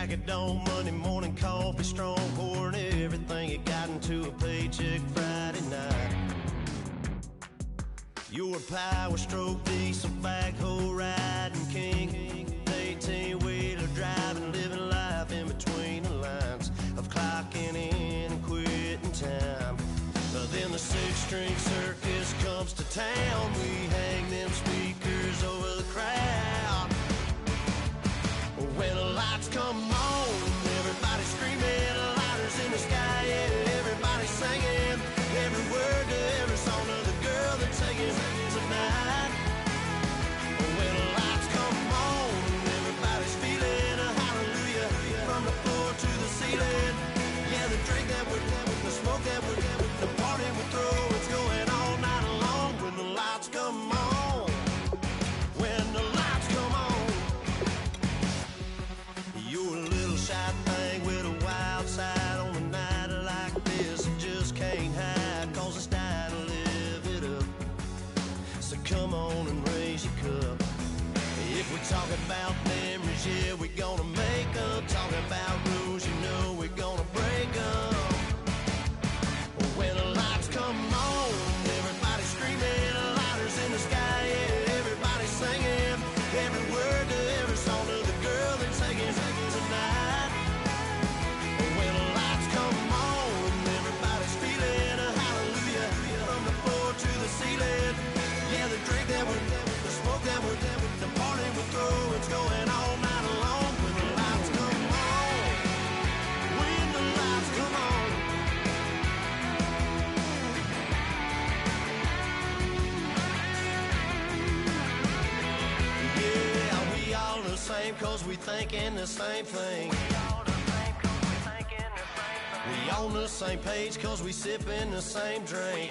Crack of dawn, Monday morning coffee, strong, pouring everything you got into a paycheck Friday night. You're a power stroke, diesel backhoe riding king, 18-wheeler driving, living life in between the lines of clocking in and quitting time. Then the six-string circus comes to town. We hang them speakers over the crowd. When the lights come on, everybody screaming, lighters in the sky, yeah, everybody singing every word to every song of the girl they're taking tonight. When the lights come on, everybody's feeling a hallelujah from the floor to the ceiling. Yeah, the drink that we're the smoke that we're the party we throw, it's going all night long. When the lights come on, when the lights come on, you're a little shy thing with a wild side on a night like this. You just can't hide, cause it's time to live it up. So come on and raise your cup. If we're talking about memories, yeah, we're gonna make up. Talking about rules, you know we're gonna break up. When the lights come on, everybody screaming, lighters in the sky, yeah, everybody singing every word to every song of the girl they're taking tonight. When the lights come on, everybody's feeling a hallelujah from the floor to the ceiling. Yeah, the drink that we're the smoke that we're the party we throw, it's going all night long. When the lights come on, when the lights come on. Yeah, we all the same cause we thinking the same thing. We on the same page cause we sipping the same drink.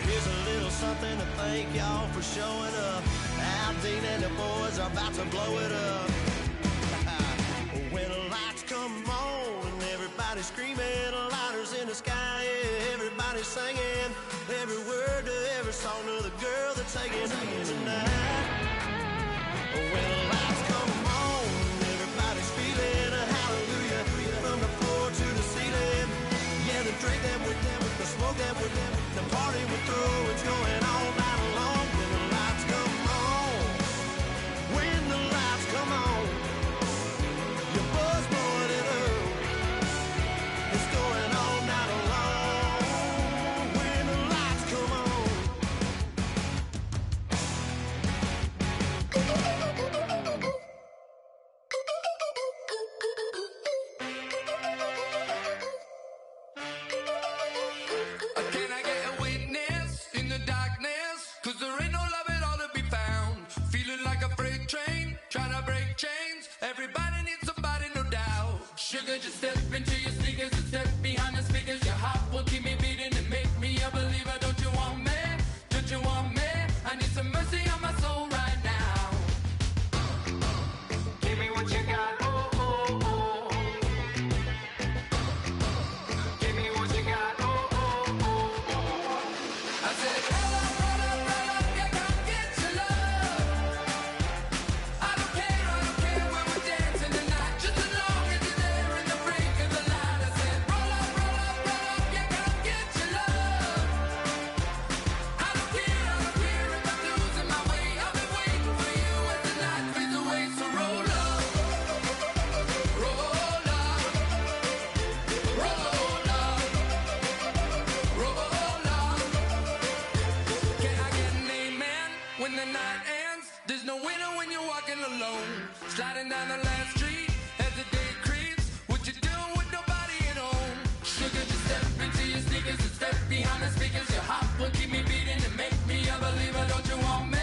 Here's a little something to thank y'all for showing up. Al Dean and the boys are about to blow it up. When the lights come on and everybody's screaming, lighters in the sky, yeah, everybody's singing every word to every song of the girl they're taking tonight. When the lights come on, everybody's feeling a hallelujah from the floor to the ceiling. Yeah, the drink that we're the smoke that we're the party we throw, it's going all night long. When the lights come on, when the lights come on, your buzz blowing it up, it's going all night long. When the lights come on. Can I get a witness in the darkness? Cause there ain't no love at all to be found. Feeling like a freight train, trying to break chains. Everybody needs somebody, no doubt. Sugar, just step into your sneakers and step behind the speakers. Your heart will keep me beating and make me a believer. Don't you want me? Don't you want me? I need some mercy on my soul right now. Give me what you got, oh, oh, oh. Give me what you got, oh, oh, oh. I said, roll up, yeah, come get your love. I don't care when we're dancing tonight, just as long as you're there in the brink of the light. I said, roll up, yeah, come get your love. I don't care if I'm losing my way. I've been waiting for you as the night fades away. So roll up, roll up, roll up, roll up. Can I get an amen when the night ends? There's no winner when you're walking alone. Sliding down the last street as the day creeps. What you doing with nobody at home? Sugar, just step into your sneakers and step behind the speakers. Your heart will keep me beating and make me a believer. Don't you want me?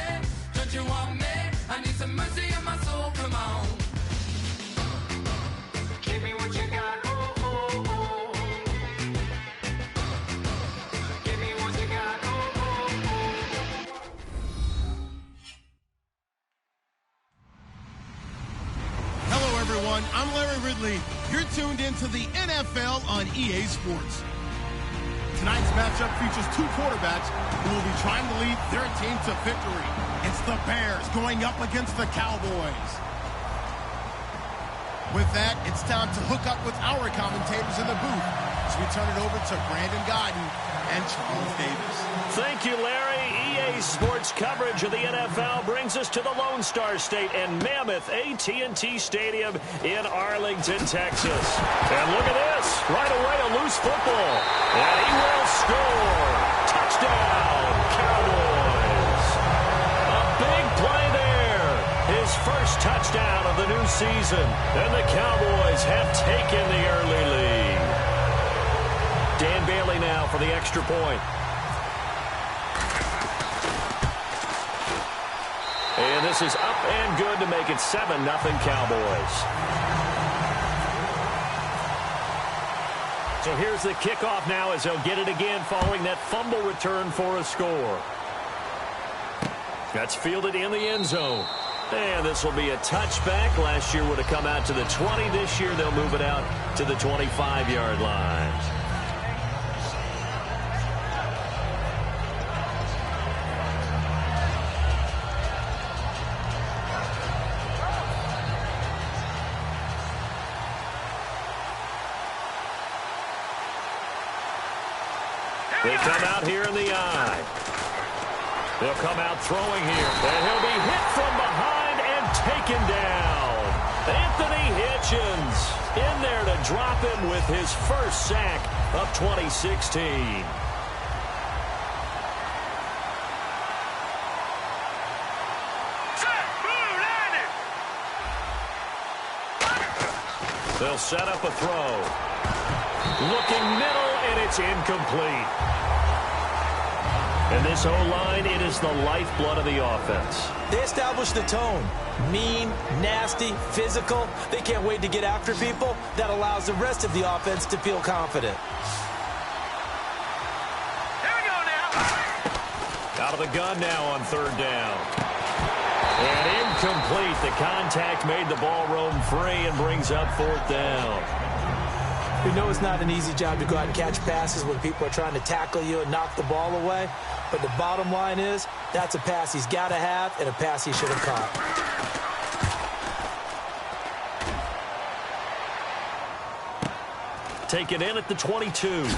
Don't you want me? I need some mercy on my soul, come on. Give me what you got, oh, oh, oh. Give me what you got, oh, oh, oh. Hello, everyone. I'm Larry Ridley. You're tuned into the NFL on EA Sports. Tonight's matchup features two quarterbacks who will be trying to lead their team to victory. It's the Bears going up against the Cowboys. With that, it's time to hook up with our commentators in the booth as we turn it over to Brandon Godden and Charles Davis. Thank you, Larry. EA Sports coverage of the NFL brings us to the Lone Star State and Mammoth AT&T Stadium in Arlington, Texas. And look at this. Right away, a loose football. And he will score. Touchdown, Cowboys. A big play there. His first touchdown of the new season. And the Cowboys have taken the early lead. Dan Bailey now for the extra point. And this is up and good to make it 7-0 Cowboys. So here's the kickoff now as they'll get it again following that fumble return for a score. That's fielded in the end zone. And this will be a touchback. Last year would have come out to the 20. This year they'll move it out to the 25-yard line. They come out here in the eye. They'll come out throwing here. And he'll be hit from behind and taken down. Anthony Hitchens in there to drop him with his first sack of 2016. They'll set up a throw. Looking middle, and it's incomplete. And this O-line, it is the lifeblood of the offense. They establish the tone. Mean, nasty, physical. They can't wait to get after people. That allows the rest of the offense to feel confident. Here we go now. Out of the gun now on third down. And incomplete. The contact made the ball roam free and brings up fourth down. We know it's not an easy job to go out and catch passes when people are trying to tackle you and knock the ball away. But the bottom line is, that's a pass he's got to have and a pass he should have caught. Take it in at the 22.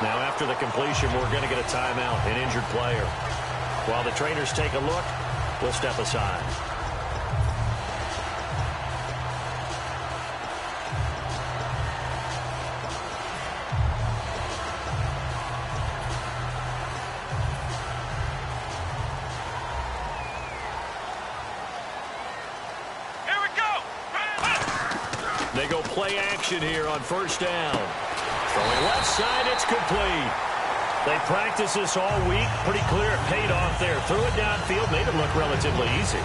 Now after the completion, we're going to get a timeout, an injured player. While the trainers take a look, we'll step aside. They go play action here on first down. Throwing left side, it's complete. They practiced this all week. Pretty clear it paid off there. Threw it downfield, made it look relatively easy.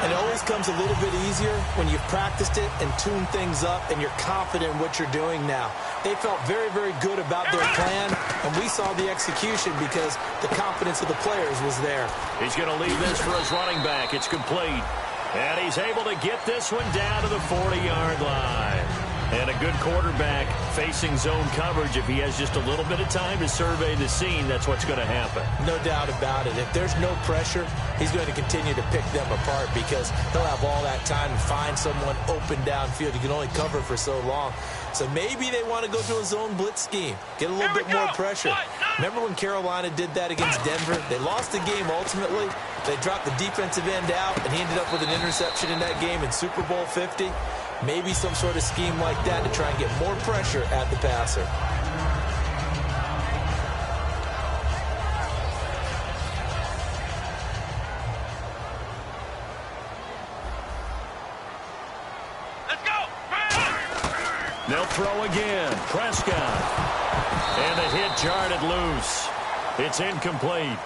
And it always comes a little bit easier when you've practiced it and tuned things up and you're confident in what you're doing now. They felt very, very good about their plan, and we saw the execution because the confidence of the players was there. He's going to leave this for his running back. It's complete. And he's able to get this one down to the 40-yard line. And a good quarterback facing zone coverage. If he has just a little bit of time to survey the scene, that's what's going to happen. No doubt about it. If there's no pressure, he's going to continue to pick them apart because he'll have all that time to find someone open downfield. He can only cover for so long. So maybe they want to go to a zone blitz scheme, get a little bit more pressure. Remember when Carolina did that against Denver? They lost the game ultimately. They dropped the defensive end out, and he ended up with an interception in that game in Super Bowl 50. Maybe some sort of scheme like that to try and get more pressure at the passer. Let's go. They'll throw again. Prescott. And the hit jarred loose. It's incomplete.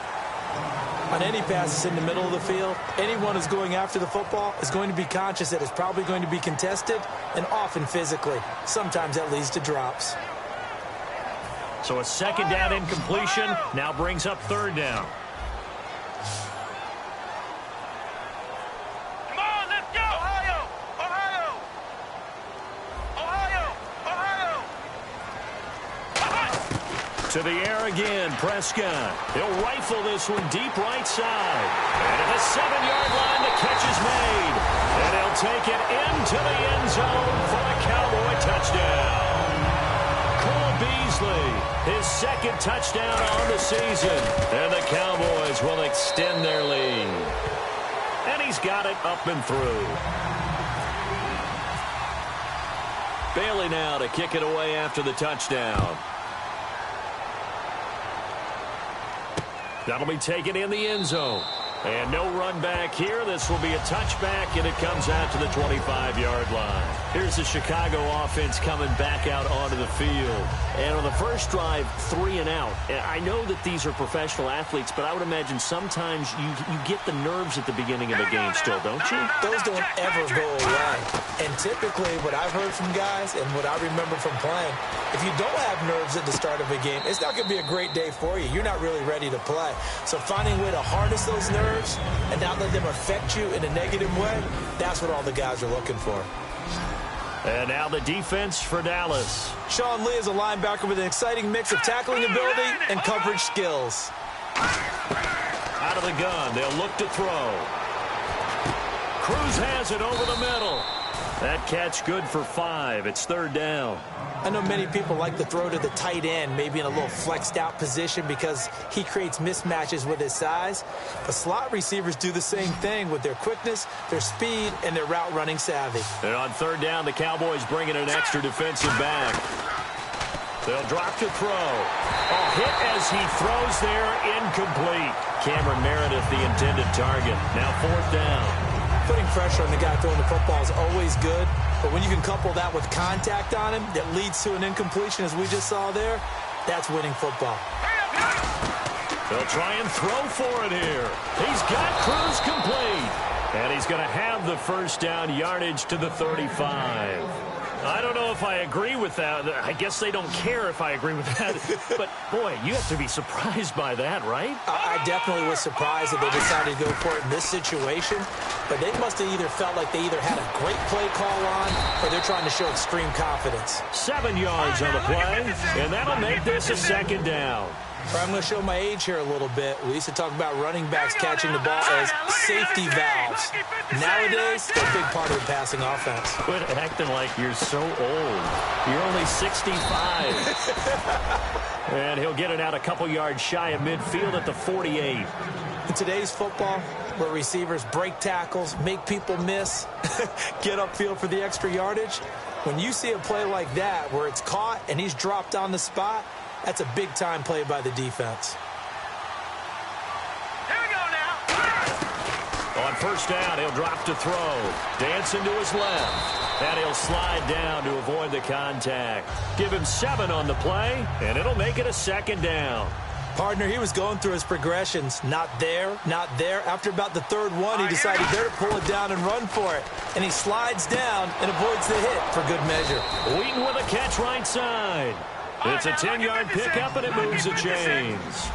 On any passes in the middle of the field, anyone who's going after the football is going to be conscious that it's probably going to be contested and often physically. Sometimes that leads to drops. So a second down incompletion now brings up third down. Come on, let's go. Ohio. Ohio. Ohio. Ohio. To the air again, Prescott. He'll rifle this one deep right side. And at the 7-yard line, the catch is made. And he'll take it into the end zone for a Cowboy touchdown. Cole Beasley, his second touchdown on the season. And the Cowboys will extend their lead. And he's got it up and through. Bailey now to kick it away after the touchdown. That'll be taken in the end zone. And no run back here. This will be a touchback, and it comes out to the 25-yard line. Here's the Chicago offense coming back out onto the field. And on the first drive, 3 and out. I know that these are professional athletes, but I would imagine sometimes you get the nerves at the beginning of a game still, don't you? Those don't ever go away. And typically what I've heard from guys and what I remember from playing, if you don't have nerves at the start of a game, it's not going to be a great day for you. You're not really ready to play. So finding a way to harness those nerves and not let them affect you in a negative way, that's what all the guys are looking for. And now the defense for Dallas. Sean Lee is a linebacker with an exciting mix of tackling ability and coverage skills. Out of the gun, they'll look to throw. Cruz has it over the middle. That catch good for 5. It's 3rd down. I know many people like to throw to the tight end, maybe in a little flexed out position because he creates mismatches with his size. But slot receivers do the same thing with their quickness, their speed, and their route running savvy. And on 3rd down, the Cowboys bring in an extra defensive back. They'll drop to throw. A hit as he throws there, incomplete. Cameron Meredith, the intended target. Now 4th down. Putting pressure on the guy throwing the football is always good, but when you can couple that with contact on him that leads to an incompletion, as we just saw there, that's winning football. They'll try and throw for it here. He's got Cruz complete, and he's going to have the 1st down, yardage to the 35. I don't know if I agree with that. I guess they don't care if I agree with that. But, boy, you have to be surprised by that, right? I definitely was surprised that they decided to go for it in this situation. But they must have either felt like they either had a great play call on or they're trying to show extreme confidence. 7 yards on the play, and that'll make this a 2nd down. I'm going to show my age here a little bit. We used to talk about running backs catching the ball as safety valves. Nowadays, they're a big part of the passing offense. Quit acting like you're so old. You're only 65. And he'll get it out a couple yards shy of midfield at the 48. In today's football, where receivers break tackles, make people miss, get upfield for the extra yardage, when you see a play like that where it's caught and he's dropped on the spot, that's a big-time play by the defense. Here we go now. On 1st down, he'll drop to throw. Dancing to his left. And he'll slide down to avoid the contact. Give him 7 on the play, and it'll make it a 2nd down. Partner, he was going through his progressions. Not there, not there. After about the 3rd one, he decided there to pull it down and run for it. And he slides down and avoids the hit for good measure. Wheaton with a catch right side. It's a 10-yard pickup, and it moves the chains.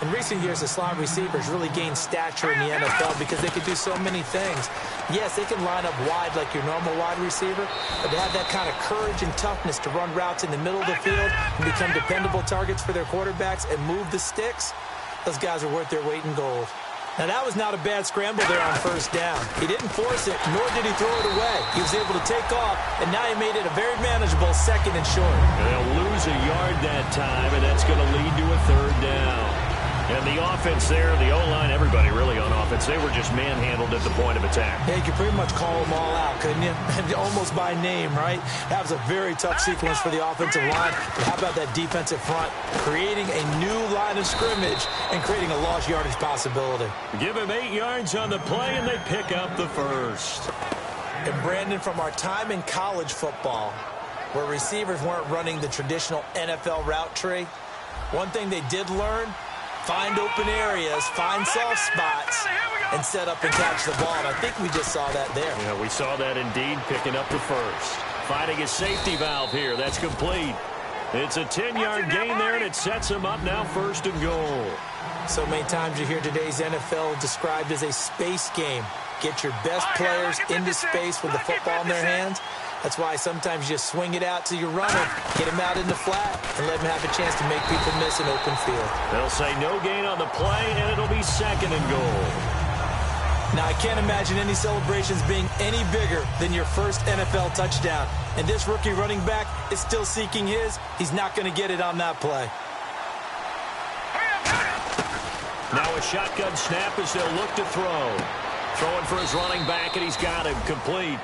In recent years, the slot receivers really gained stature in the NFL because they could do so many things. Yes, they can line up wide like your normal wide receiver, but to have that kind of courage and toughness to run routes in the middle of the field and become dependable targets for their quarterbacks and move the sticks, those guys are worth their weight in gold. Now, that was not a bad scramble there on 1st down. He didn't force it, nor did he throw it away. He was able to take off, and now he made it a very manageable 2nd and short. They'll lose a yard that time, and that's going to lead to a 3rd down. And the offense there, the O-line, everybody really on offense, they were just manhandled at the point of attack. Yeah, you could pretty much call them all out, couldn't you? Almost by name, right? That was a very tough sequence for the offensive line. But how about that defensive front? Creating a new line of scrimmage and creating a lost yardage possibility. Give him 8 yards on the play, and they pick up the 1st. And Brandon, from our time in college football, where receivers weren't running the traditional NFL route tree, one thing they did learn: find open areas, find soft spots, and set up and catch the ball. And I think we just saw that there. Yeah, we saw that indeed, picking up the 1st. Finding a safety valve here. That's complete. It's a 10-yard gain there, and it sets him up now 1st and goal. So many times you hear today's NFL described as a space game. Get your best players into space with the football in their hands. That's why sometimes you swing it out to your runner, get him out in the flat, and let him have a chance to make people miss an open field. They'll say no gain on the play, and it'll be 2nd and goal. Now, I can't imagine any celebrations being any bigger than your first NFL touchdown. And this rookie running back is still seeking his. He's not going to get it on that play. Now a shotgun snap as they'll look to throw. Throwing for his running back, and he's got him complete.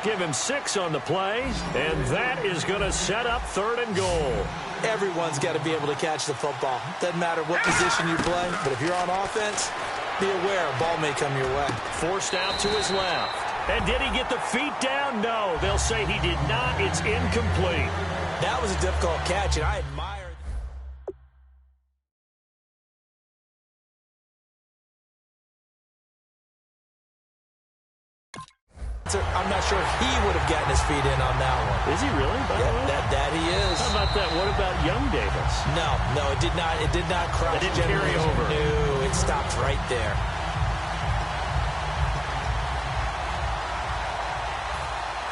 Give him 6 on the play, and that is going to set up 3rd and goal. Everyone's got to be able to catch the football. Doesn't matter what position you play, but if you're on offense, be aware a ball may come your way. Forced out to his left. And did he get the feet down? No, they'll say he did not. It's incomplete. That was a difficult catch, and I admire. I'm not sure he would have gotten his feet in on that one. Is he really? Yeah, that he is. How about that? What about Young Davis? No, it did not. It did not cross. It didn't carry over. No, it stopped right there.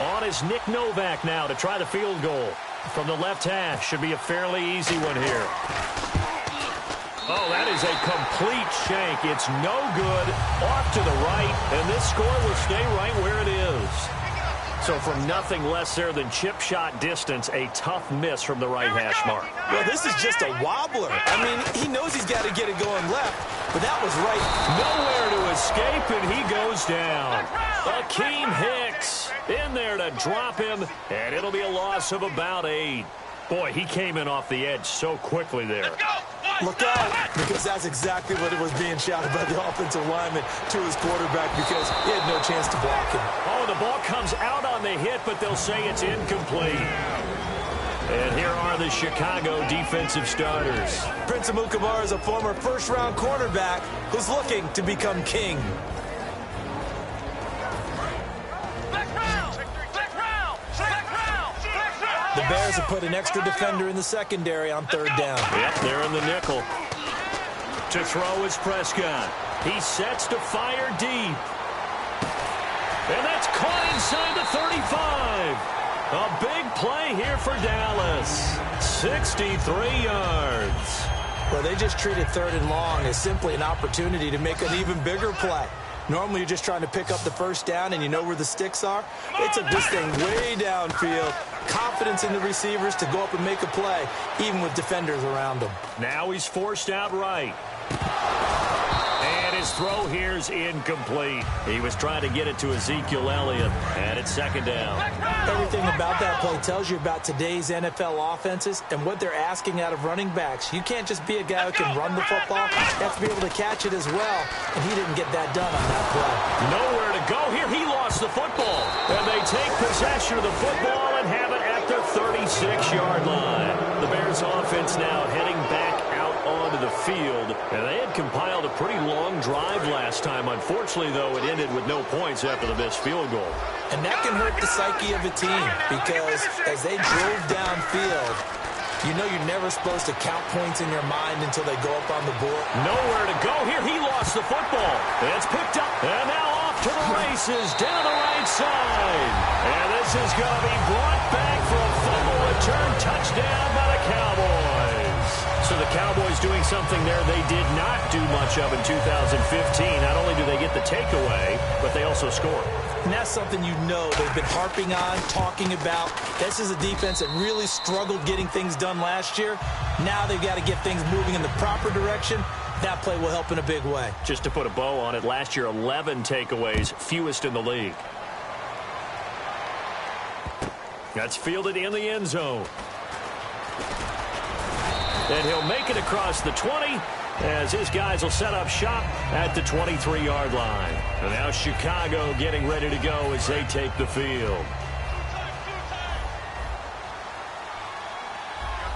On is Nick Novak now to try the field goal. From the left hash. Should be a fairly easy one here. Oh, that is a complete shank. It's no good. Off to the right, and this score will stay right where it is. So from nothing less there than chip shot distance, a tough miss from the right hash mark. Well, this is just a wobbler. I mean, he knows he's got to get it going left, but that was right. Nowhere to escape, and he goes down. Akeem Hicks in there to drop him, and it'll be a loss of about 8. Boy, he came in off the edge so quickly there. Look out, because that's exactly what it was being shouted by the offensive lineman to his quarterback because he had no chance to block him. Oh, the ball comes out on the hit, but they'll say it's incomplete. And here are the Chicago defensive starters. Prince Amukamara is a former first-round cornerback who's looking to become king. The Bears have put an extra defender in the secondary on 3rd down. Yep, they're in the nickel. To throw is Prescott. He sets to fire deep. And that's caught inside the 35. A big play here for Dallas. 63 yards. Well, they just treated 3rd and long as simply an opportunity to make an even bigger play. Normally, you're just trying to pick up the first down, and you know where the sticks are. They took this thing way downfield. Confidence in the receivers to go up and make a play, even with defenders around them. Now he's forced out right. And his throw here's incomplete. He was trying to get it to Ezekiel Elliott, and it's 2nd down. Everything about that play tells you about today's NFL offenses and what they're asking out of running backs. You can't just be a guy who can run the football. You have to be able to catch it as well, and he didn't get that done on that play. Nowhere to go here. He lost the football. And they take possession of the football and have it at their 36-yard line. The Bears offense now heading back out onto the field. And they had compiled a pretty long drive last time. Unfortunately, though, it ended with no points after the missed field goal. And that can hurt the psyche of a team because as they drove downfield, you know you're never supposed to count points in your mind until they go up on the board. Nowhere to go here. He lost the football. It's picked up. And now off to the races down the right side. And this is going to be brought back for a fumble return touchdown by the Cowboys. So the Cowboys doing something there they did not do much of in 2015. Not only do they get the takeaway, but they also score. And that's something you know they've been harping on, talking about. This is a defense that really struggled getting things done last year. Now they've got to get things moving in the proper direction. That play will help in a big way. Just to put a bow on it, last year 11 takeaways, fewest in the league. That's fielded in the end zone. And he'll make it across the 20 as his guys will set up shop at the 23-yard line. And now Chicago getting ready to go as they take the field.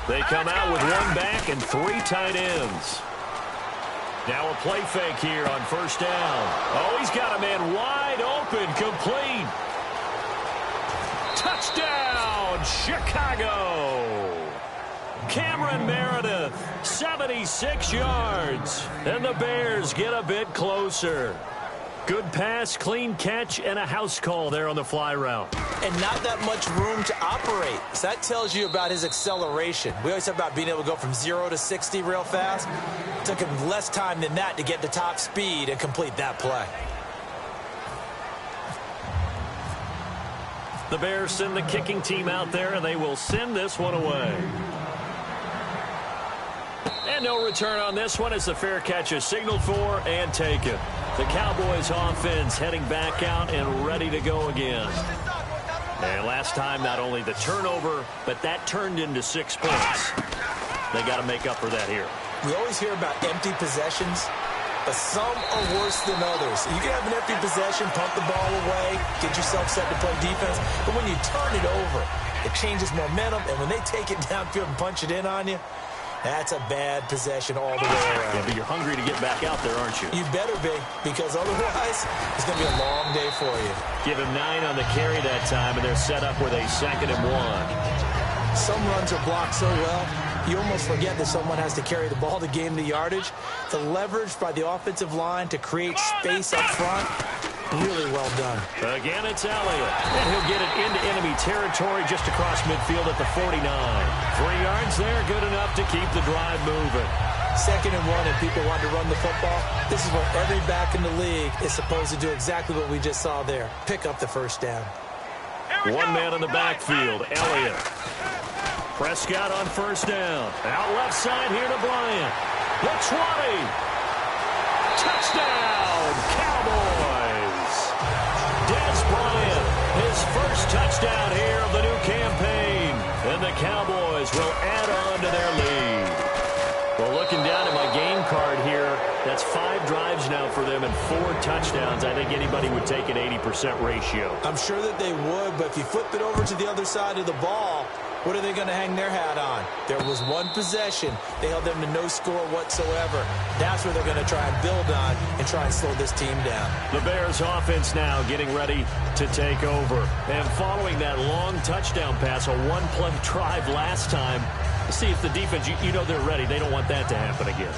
They come out with 1 back and 3 tight ends. Now a play fake here on 1st down. Oh, he's got a man wide open, complete. Touchdown, Chicago. Cameron Meredith, 76 yards. And the Bears get a bit closer. Good pass, clean catch, and a house call there on the fly route. And not that much room to operate. So that tells you about his acceleration. We always talk about being able to go from 0 to 60 real fast. It took him less time than that to get to top speed and complete that play. The Bears send the kicking team out there, and they will send this one away. And no return on this one as the fair catch is signaled for and taken. The Cowboys offense heading back out and ready to go again. And last time, not only the turnover, but that turned into 6 points. They got to make up for that here. We always hear about empty possessions, but some are worse than others. You can have an empty possession, pump the ball away, get yourself set to play defense, but when you turn it over, it changes momentum, and when they take it downfield and punch it in on you, that's a bad possession all the way around. Yeah, but you're hungry to get back out there, aren't you? You better be, because otherwise, it's going to be a long day for you. Give him 9 on the carry that time, and they're set up with a 2nd and 1. Some runs are blocked so well, you almost forget that someone has to carry the ball to gain the yardage. The leverage by the offensive line to create space up front, really well done. Again, it's Elliott, and he'll get it into enemy territory just across midfield at the 49. 3 yards there, good enough to keep the drive moving. 2nd and 1, and people want to run the football. This is what every back in the league is supposed to do, exactly what we just saw there. Pick up the first down. One man in the backfield, Elliott. Prescott on first down. Out left side here to Bryant. The 20. Touchdown, Cowboys. Dez Bryant, his first touchdown here of the new campaign. And the Cowboys will add on to their lead. Well, looking down at my game card here, that's 5 drives now for them and 4 touchdowns. I think anybody would take an 80% ratio. I'm sure that they would, but if you flip it over to the other side of the ball, what are they going to hang their hat on? There was one possession. They held them to no score whatsoever. That's where they're going to try and build on and try and slow this team down. The Bears offense now getting ready to take over. And following that long touchdown pass, a 1-play drive last time, see if the defense, you know they're ready. They don't want that to happen again.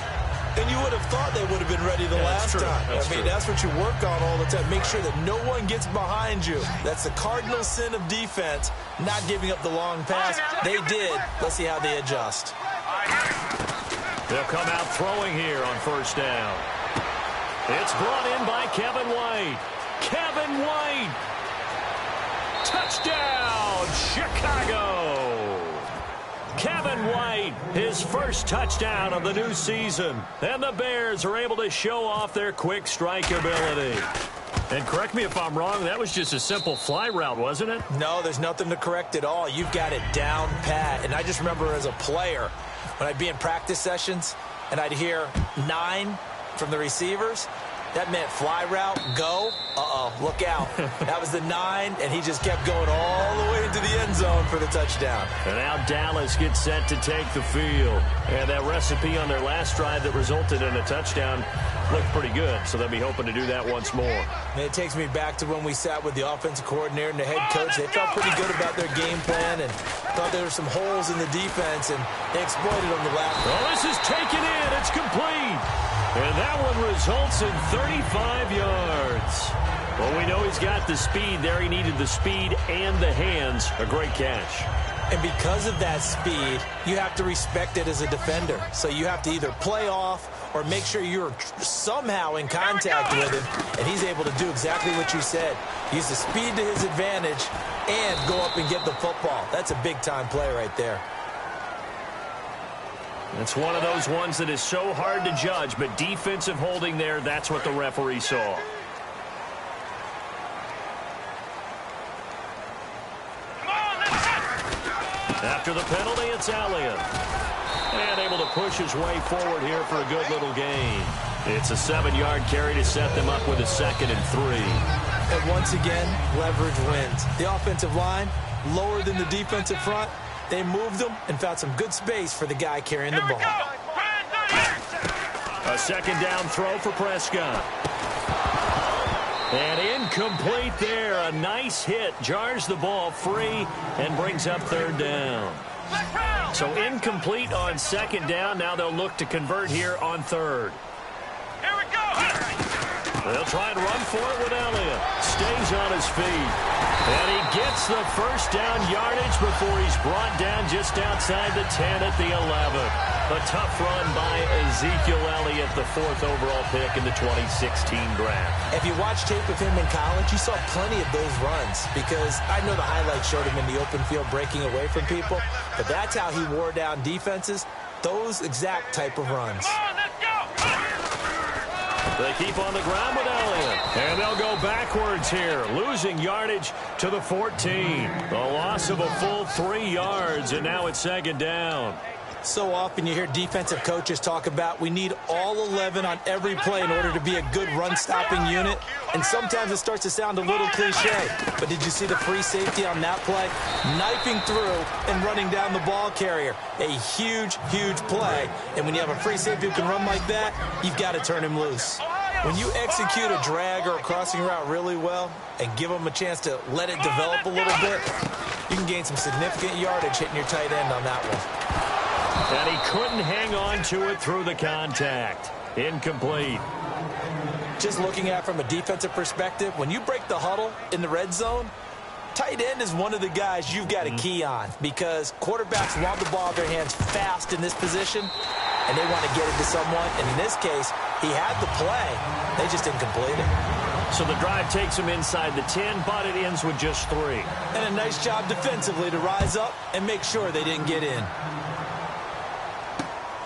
And you would have thought they would have been ready the last time. That's what you work on all the time. Make sure that no one gets behind you. That's the cardinal sin of defense, not giving up the long pass. They did. Let's see how they adjust. They'll come out throwing here on first down. It's brought in by Kevin White. Kevin White. Touchdown, Chicago. Kevin White, his first touchdown of the new season. And the Bears are able to show off their quick strike ability. And correct me if I'm wrong, that was just a simple fly route, wasn't it? No, there's nothing to correct at all. You've got it down pat. And I just remember as a player, when I'd be in practice sessions and I'd hear 9 from the receivers, that meant fly route, go. Uh-oh, look out. That was the 9, and he just kept going all the way into the end zone for the touchdown. And now Dallas gets set to take the field. And that recipe on their last drive that resulted in a touchdown looked pretty good, so they'll be hoping to do that once more. And it takes me back to when we sat with the offensive coordinator and the head coach. They felt pretty good about their game plan and thought there were some holes in the defense, and they exploited on the last. Well, this is taken in. It's complete. And that one results in 35 yards. Well, we know he's got the speed there. He needed the speed and the hands. A great catch. And because of that speed, you have to respect it as a defender. So you have to either play off or make sure you're somehow in contact with him. And he's able to do exactly what you said. Use the speed to his advantage and go up and get the football. That's a big-time play right there. It's one of those ones that is so hard to judge, but defensive holding there, that's what the referee saw. After the penalty, it's Elliott. And able to push his way forward here for a good little gain. It's a 7-yard carry to set them up with a 2nd and 3. And once again, leverage wins. The offensive line, lower than the defensive front. They moved them and found some good space for the guy carrying the ball. A 2nd down throw for Prescott. And incomplete there. A nice hit. Jars the ball free and brings up 3rd down. So incomplete on 2nd down. Now they'll look to convert here on 3rd. Here we go. They'll try and run for it with Elliott. stays on his feet. And he gets the first down yardage before he's brought down just outside the 10 at the 11. A tough run by Ezekiel Elliott, the 4th overall pick in the 2016 draft. If you watch tape of him in college, you saw plenty of those runs because I know the highlights showed him in the open field breaking away from people, but that's how he wore down defenses, those exact type of runs. They keep on the ground with Elliott, and they'll go backwards here, losing yardage to the 14. A loss of a full 3 yards, and now it's 2nd down. So often you hear defensive coaches talk about we need all 11 on every play in order to be a good run-stopping unit, and sometimes it starts to sound a little cliche. But did you see the free safety on that play? Knifing through and running down the ball carrier. A huge, huge play, and when you have a free safety who can run like that, you've got to turn him loose. When you execute a drag or a crossing route really well and give them a chance to let it develop a little bit, you can gain some significant yardage hitting your tight end on that one. And he couldn't hang on to it through the contact. Incomplete. Just looking at it from a defensive perspective, when you break the huddle in the red zone, tight end is one of the guys you've got to key on because quarterbacks want the ball in their hands fast in this position, and they want to get it to someone. And in this case, he had the play. They just didn't complete it. So the drive takes him inside the 10, but it ends with just 3. And a nice job defensively to rise up and make sure they didn't get in.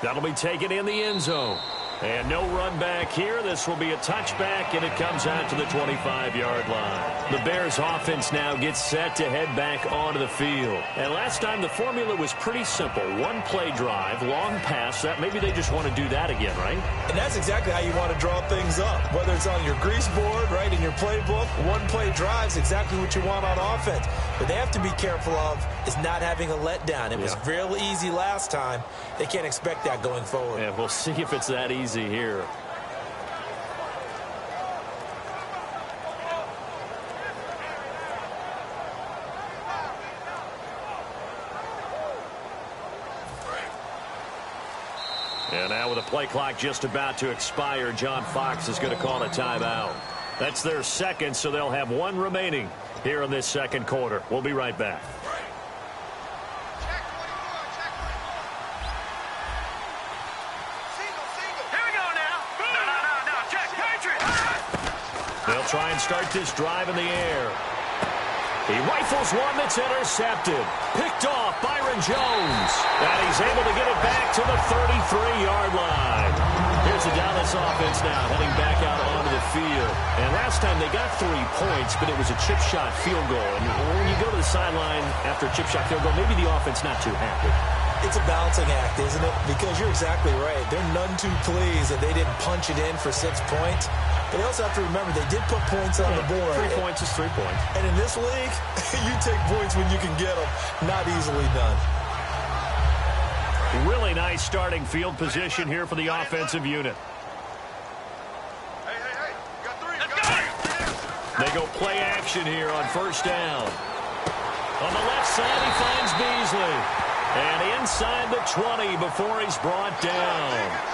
That'll be taken in the end zone. And no run back here. This will be a touchback, and it comes out to the 25-yard line. The Bears offense now gets set to head back onto the field. And last time the formula was pretty simple. 1-play drive, long pass. That maybe they just want to do that again, right? And that's exactly how you want to draw things up. Whether it's on your grease board, right, in your playbook, 1-play drive's exactly what you want on offense. But they have to be careful of is not having a letdown. It was real easy last time. They can't expect that going forward. Yeah, we'll see if it's that easy here. And now with the play clock just about to expire, John Fox is going to call a timeout. That's their second, so they'll have 1 remaining here in this second quarter. We'll be right back. They'll try and start this drive in the air. He rifles one that's intercepted. Picked off Byron Jones. And he's able to get it back to the 33-yard line. Here's the Dallas offense now heading back out onto the field. And last time they got 3 points, but it was a chip shot field goal. And when you go to the sideline after a chip shot field goal, maybe the offense not too happy. It's a balancing act, isn't it? Because you're exactly right. They're none too pleased that they didn't punch it in for 6 points. But they also have to remember they did put points on the board. 3 points is 3 points. And in this league, you take points when you can get them. Not easily done. Really nice starting field position here for the offensive unit. They go play action here on first down. On the left side, he finds Beasley. And inside the 20 before he's brought down.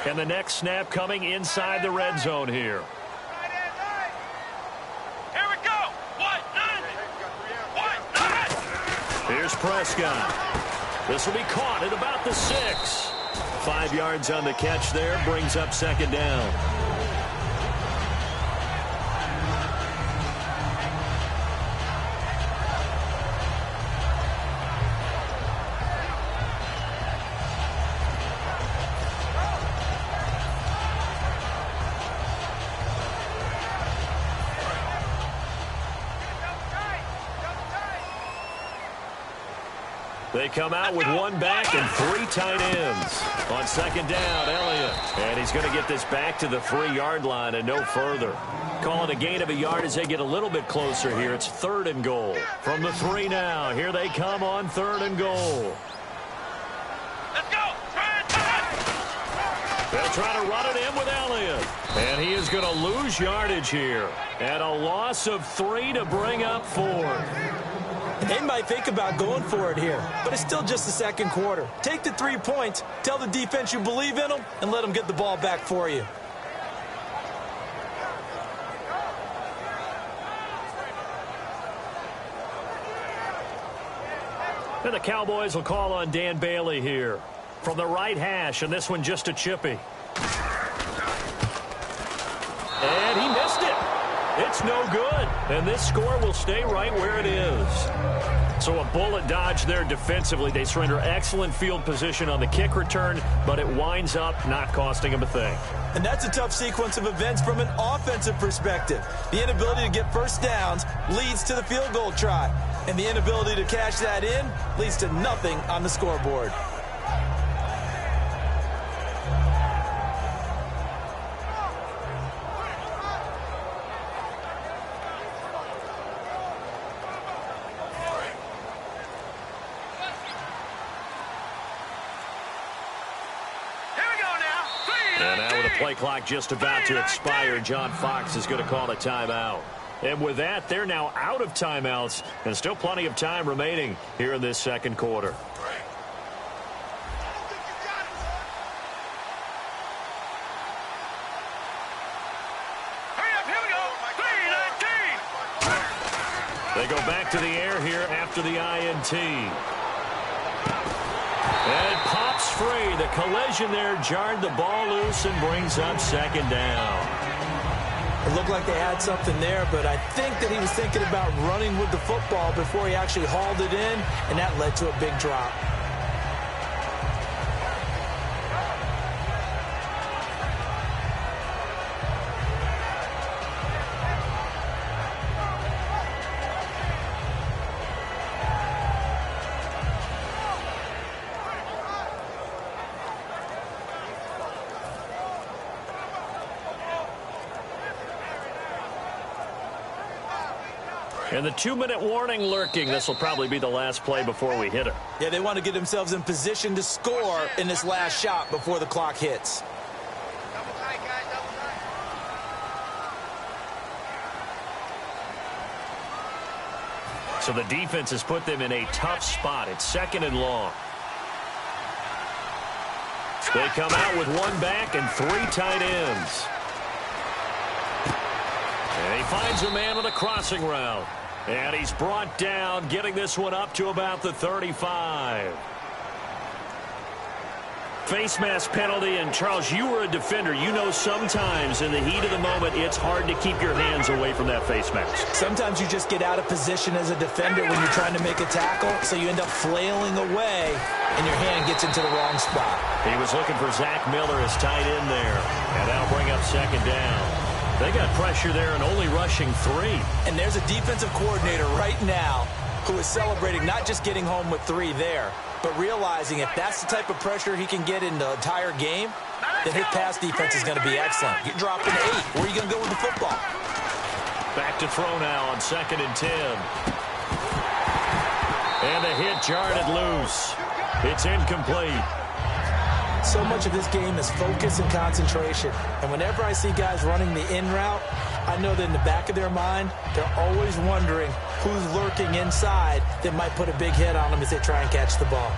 And the next snap coming inside the red zone here. Here we go. Here's Prescott. This will be caught at about the 6. 5 yards on the catch there. Brings up second down. They come out with 1 back and 3 tight ends. On second down, Elliott. And he's going to get this back to the 3-yard line and no further. Call it a gain of a yard as they get a little bit closer here. It's 3rd and goal. From the 3 now. Here they come on 3rd and goal. Let's go. They'll try to run it in with Elliott. And he is going to lose yardage here. And a loss of 3 to bring up 4. They might think about going for it here, but it's still just the second quarter. Take the 3 points, tell the defense you believe in them, and let them get the ball back for you. And the Cowboys will call on Dan Bailey here from the right hash, and this one just a chippy. And he missed it. It's no good. And this score will stay right where it is. So a bullet dodge there defensively. They surrender excellent field position on the kick return, but it winds up not costing them a thing. And that's a tough sequence of events from an offensive perspective. The inability to get first downs leads to the field goal try. And the inability to cash that in leads to nothing on the scoreboard. And now with the play clock just about to expire, John Fox is going to call a timeout. And with that, they're now out of timeouts, and still plenty of time remaining here in this second quarter. They go back to the air here after the INT. And it pops free. The collision there jarred the ball loose and brings up second down. It looked like they had something there, but I think that he was thinking about running with the football before he actually hauled it in, and that led to a big drop. And the 2-minute warning lurking. This will probably be the last play before we hit it. Yeah, they want to get themselves in position to score in this last shot before the clock hits. So the defense has put them in a tough spot. It's second and long. They come out with one back and 3 tight ends. And he finds a man on a crossing route. And he's brought down, getting this one up to about the 35. Face mask penalty, and Charles, you were a defender. You know sometimes in the heat of the moment, it's hard to keep your hands away from that face mask. Sometimes you just get out of position as a defender when you're trying to make a tackle, so you end up flailing away, and your hand gets into the wrong spot. He was looking for Zach Miller as tight end there, and that'll bring up second down. They got pressure there and only rushing 3. And there's a defensive coordinator right now who is celebrating not just getting home with 3 there, but realizing if that's the type of pressure he can get in the entire game, then his pass defense is going to be excellent. You're dropping 8. Where are you going to go with the football? Back to throw now on 2nd and 10. And the hit jarred it loose. It's incomplete. So much of this game is focus and concentration. And whenever I see guys running the in route, I know that in the back of their mind, they're always wondering who's lurking inside that might put a big hit on them as they try and catch the ball.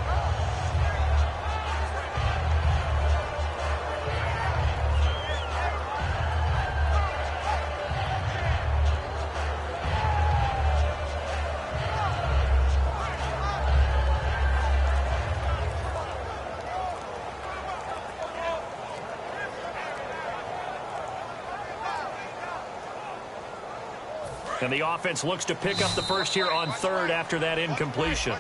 And the offense looks to pick up the first here on 3rd after that incompletion.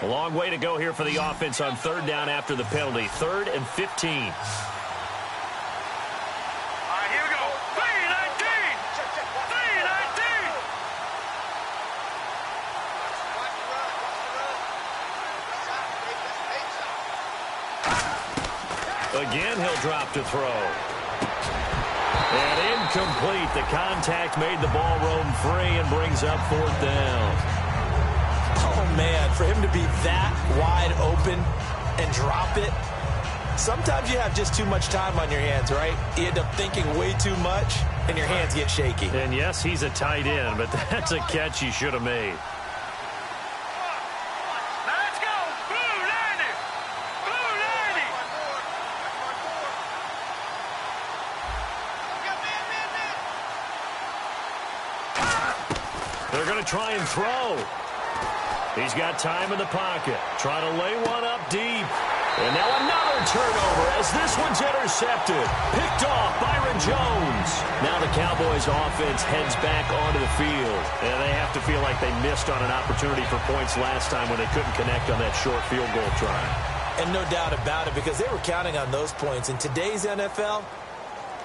A long way to go here for the offense on 3rd down after the penalty. 3rd and 15. All right, here we go. 3-19. 3-19. Again, he'll drop to throw. And incomplete. The contact made the ball roam free and brings up 4th down. Oh, man, for him to be that wide open and drop it, sometimes you have just too much time on your hands, right? You end up thinking way too much, and your hands get shaky. And yes, he's a tight end, but that's a catch he should have made. Let's go! Blue Lightning! Blue Lightning! They're going to try and throw. He's got time in the pocket. Trying to lay one up deep. And now another turnover as this one's intercepted. Picked off Byron Jones. Now the Cowboys offense heads back onto the field. And they have to feel like they missed on an opportunity for points last time when they couldn't connect on that short field goal try. And no doubt about it, because they were counting on those points. In today's NFL,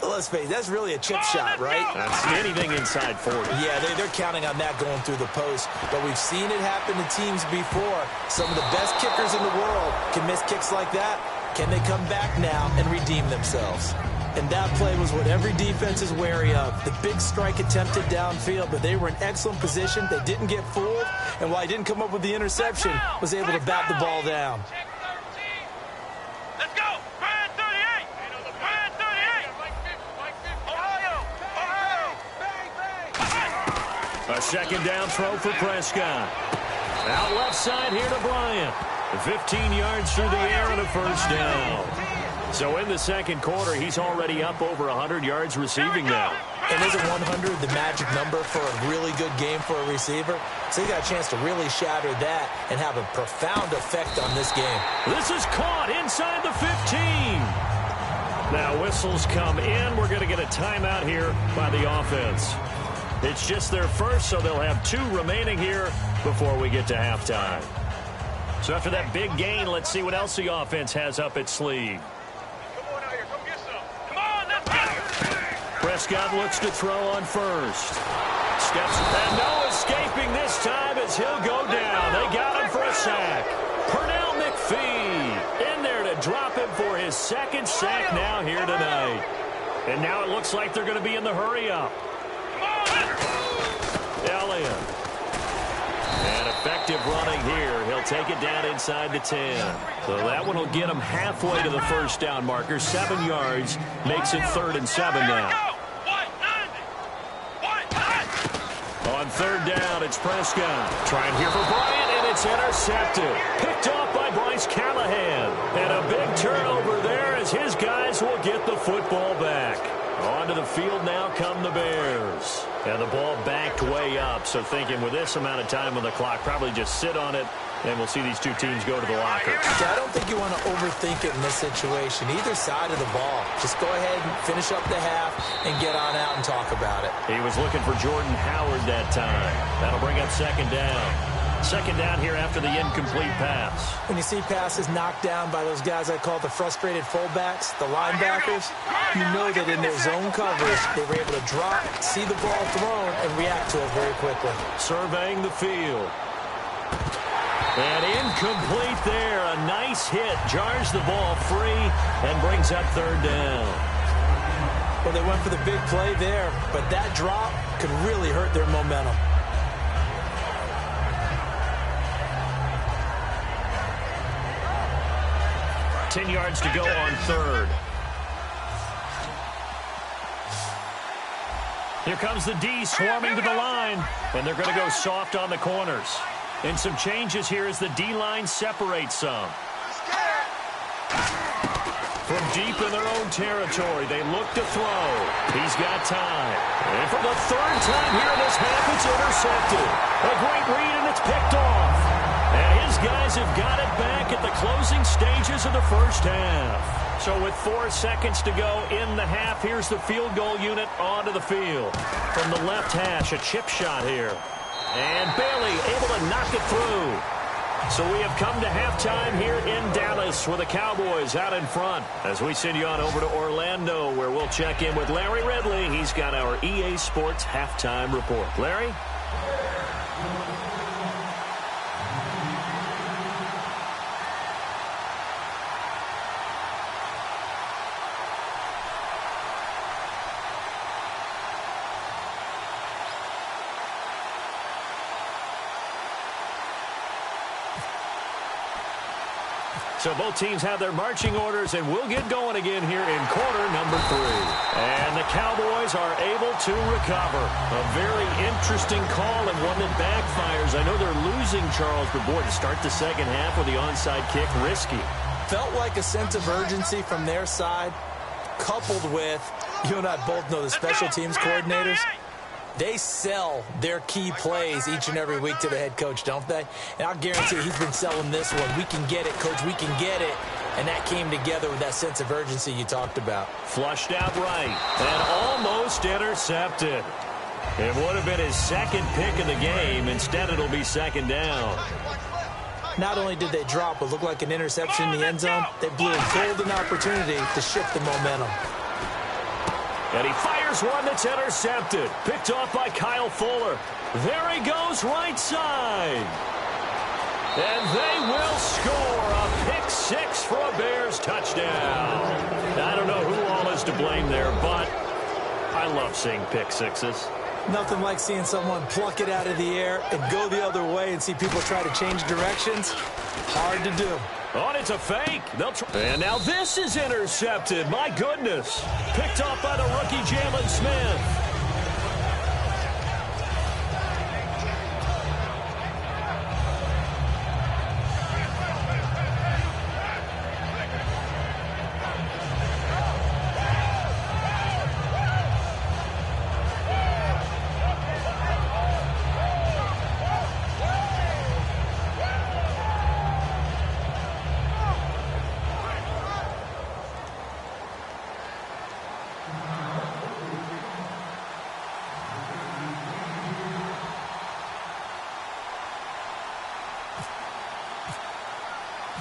let's face it, that's really a chip shot, right? That's anything inside 40. Yeah, they're counting on that going through the post. But we've seen it happen to teams before. Some of the best kickers in the world can miss kicks like that. Can they come back now and redeem themselves? And that play was what every defense is wary of. The big strike attempted downfield, but they were in excellent position. They didn't get fooled. And while he didn't come up with the interception, was able to bat the ball down. Let's go! Brand 38! Brand 38! Ohio! Ohio! A second down throw for Prescott. Out left side here to Bryant. 15 yards through the air and a first down. So in the second quarter, he's already up over 100 yards receiving now. And isn't 100 the magic number for a really good game for a receiver? So he got a chance to really shatter that and have a profound effect on this game. This is caught inside the 15. Now whistles come in. We're going to get a timeout here by the offense. It's just their first, so they'll have 2 remaining here before we get to halftime. So after that big gain, let's see what else the offense has up its sleeve. Come on out here, come get some. Come on, let's go! Prescott looks to throw on first. Steps, and no escaping this time as he'll go down. They got him for a sack. Pernell McPhee in there to drop him for his second sack now here tonight. And now it looks like they're going to be in the hurry-up. Elliott. And effective running here. He'll take it down inside the 10. So that one will get him halfway to the first down marker. 7 yards. Makes it 3rd and 7 now. On 3rd down, it's Prescott. Trying here for Bryant, and it's intercepted. Picked off by Bryce Callahan. And a big turnover there as his guys will get the football back. Onto the field now come the Bears. And the ball backed way up. So thinking with this amount of time on the clock, probably just sit on it, and we'll see these 2 teams go to the locker. I don't think you want to overthink it in this situation. Either side of the ball. Just go ahead and finish up the half and get on out and talk about it. He was looking for Jordan Howard that time. That'll bring up 2nd down. 2nd down here after the incomplete pass. When you see passes knocked down by those guys I call the frustrated fullbacks, the linebackers, you know that in their zone coverage, they were able to drop, see the ball thrown, and react to it very quickly. Surveying the field. And incomplete there. A nice hit. Jars the ball free and brings up 3rd down. Well, they went for the big play there, but that drop could really hurt their momentum. $10 yards to go on 3rd. Here comes the D swarming to the line, and they're going to go soft on the corners. And some changes here as the D-line separates some. From deep in their own territory, they look to throw. He's got time. And for the 3rd time here in this half, it's intercepted. A great read, and it's picked off. And his guys have got it back at the closing stages of the first half. So with 4 seconds to go in the half, here's the field goal unit onto the field. From the left hash, a chip shot here. And Bailey able to knock it through. So we have come to halftime here in Dallas with the Cowboys out in front. As we send you on over to Orlando, where we'll check in with Larry Ridley. He's got our EA Sports halftime report. Larry? So both teams have their marching orders, and we'll get going again here in quarter number 3. And the Cowboys are able to recover. A very interesting call and one that backfires. I know they're losing Charles, but boy, to start the second half with the onside kick, risky. Felt like a sense of urgency from their side, coupled with, you and I both know the special teams coordinators. They sell their key plays each and every week to the head coach, don't they? And I'll guarantee he's been selling this one. We can get it, coach. We can get it. And that came together with that sense of urgency you talked about. Flushed out right and almost intercepted. It would have been his second pick of the game. Instead, it'll be second down. Not only did they drop what looked like an interception in the end zone, they blew a golden opportunity to shift the momentum. And he fires one that's intercepted. Picked off by Kyle Fuller. There he goes right side. And they will score a pick 6 for a Bears touchdown. I don't know who all is to blame there, but I love seeing pick 6s. Nothing like seeing someone pluck it out of the air and go the other way and see people try to change directions. Hard to do. Oh, and it's a fake. And now this is intercepted. My goodness. Picked off by the rookie Jalen Smith.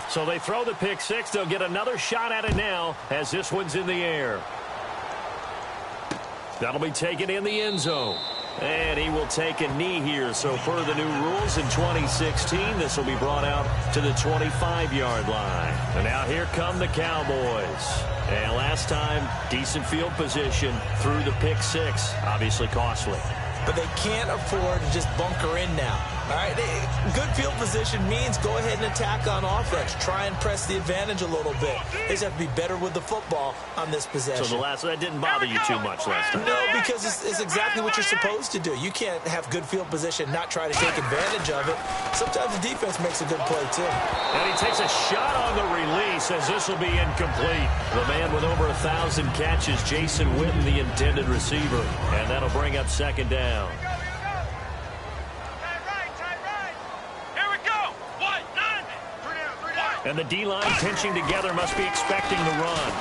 So they throw the pick 6. They'll get another shot at it now as this one's in the air. That'll be taken in the end zone. And he will take a knee here. So per the new rules in 2016, this will be brought out to the 25-yard line. And now here come the Cowboys. And last time, decent field position through the pick 6. Obviously costly. But they can't afford to just bunker in now. All right, good field position means go ahead and attack on offense. Try and press the advantage a little bit. They just have to be better with the football on this possession. So that didn't bother you too much last time? No, because it's exactly what you're supposed to do. You can't have good field position, not try to take advantage of it. Sometimes the defense makes a good play, too. And he takes a shot on the release as this will be incomplete. The man with over 1,000 catches, Jason Witten, the intended receiver. And that'll bring up second down. And the D-line pinching together must be expecting the run.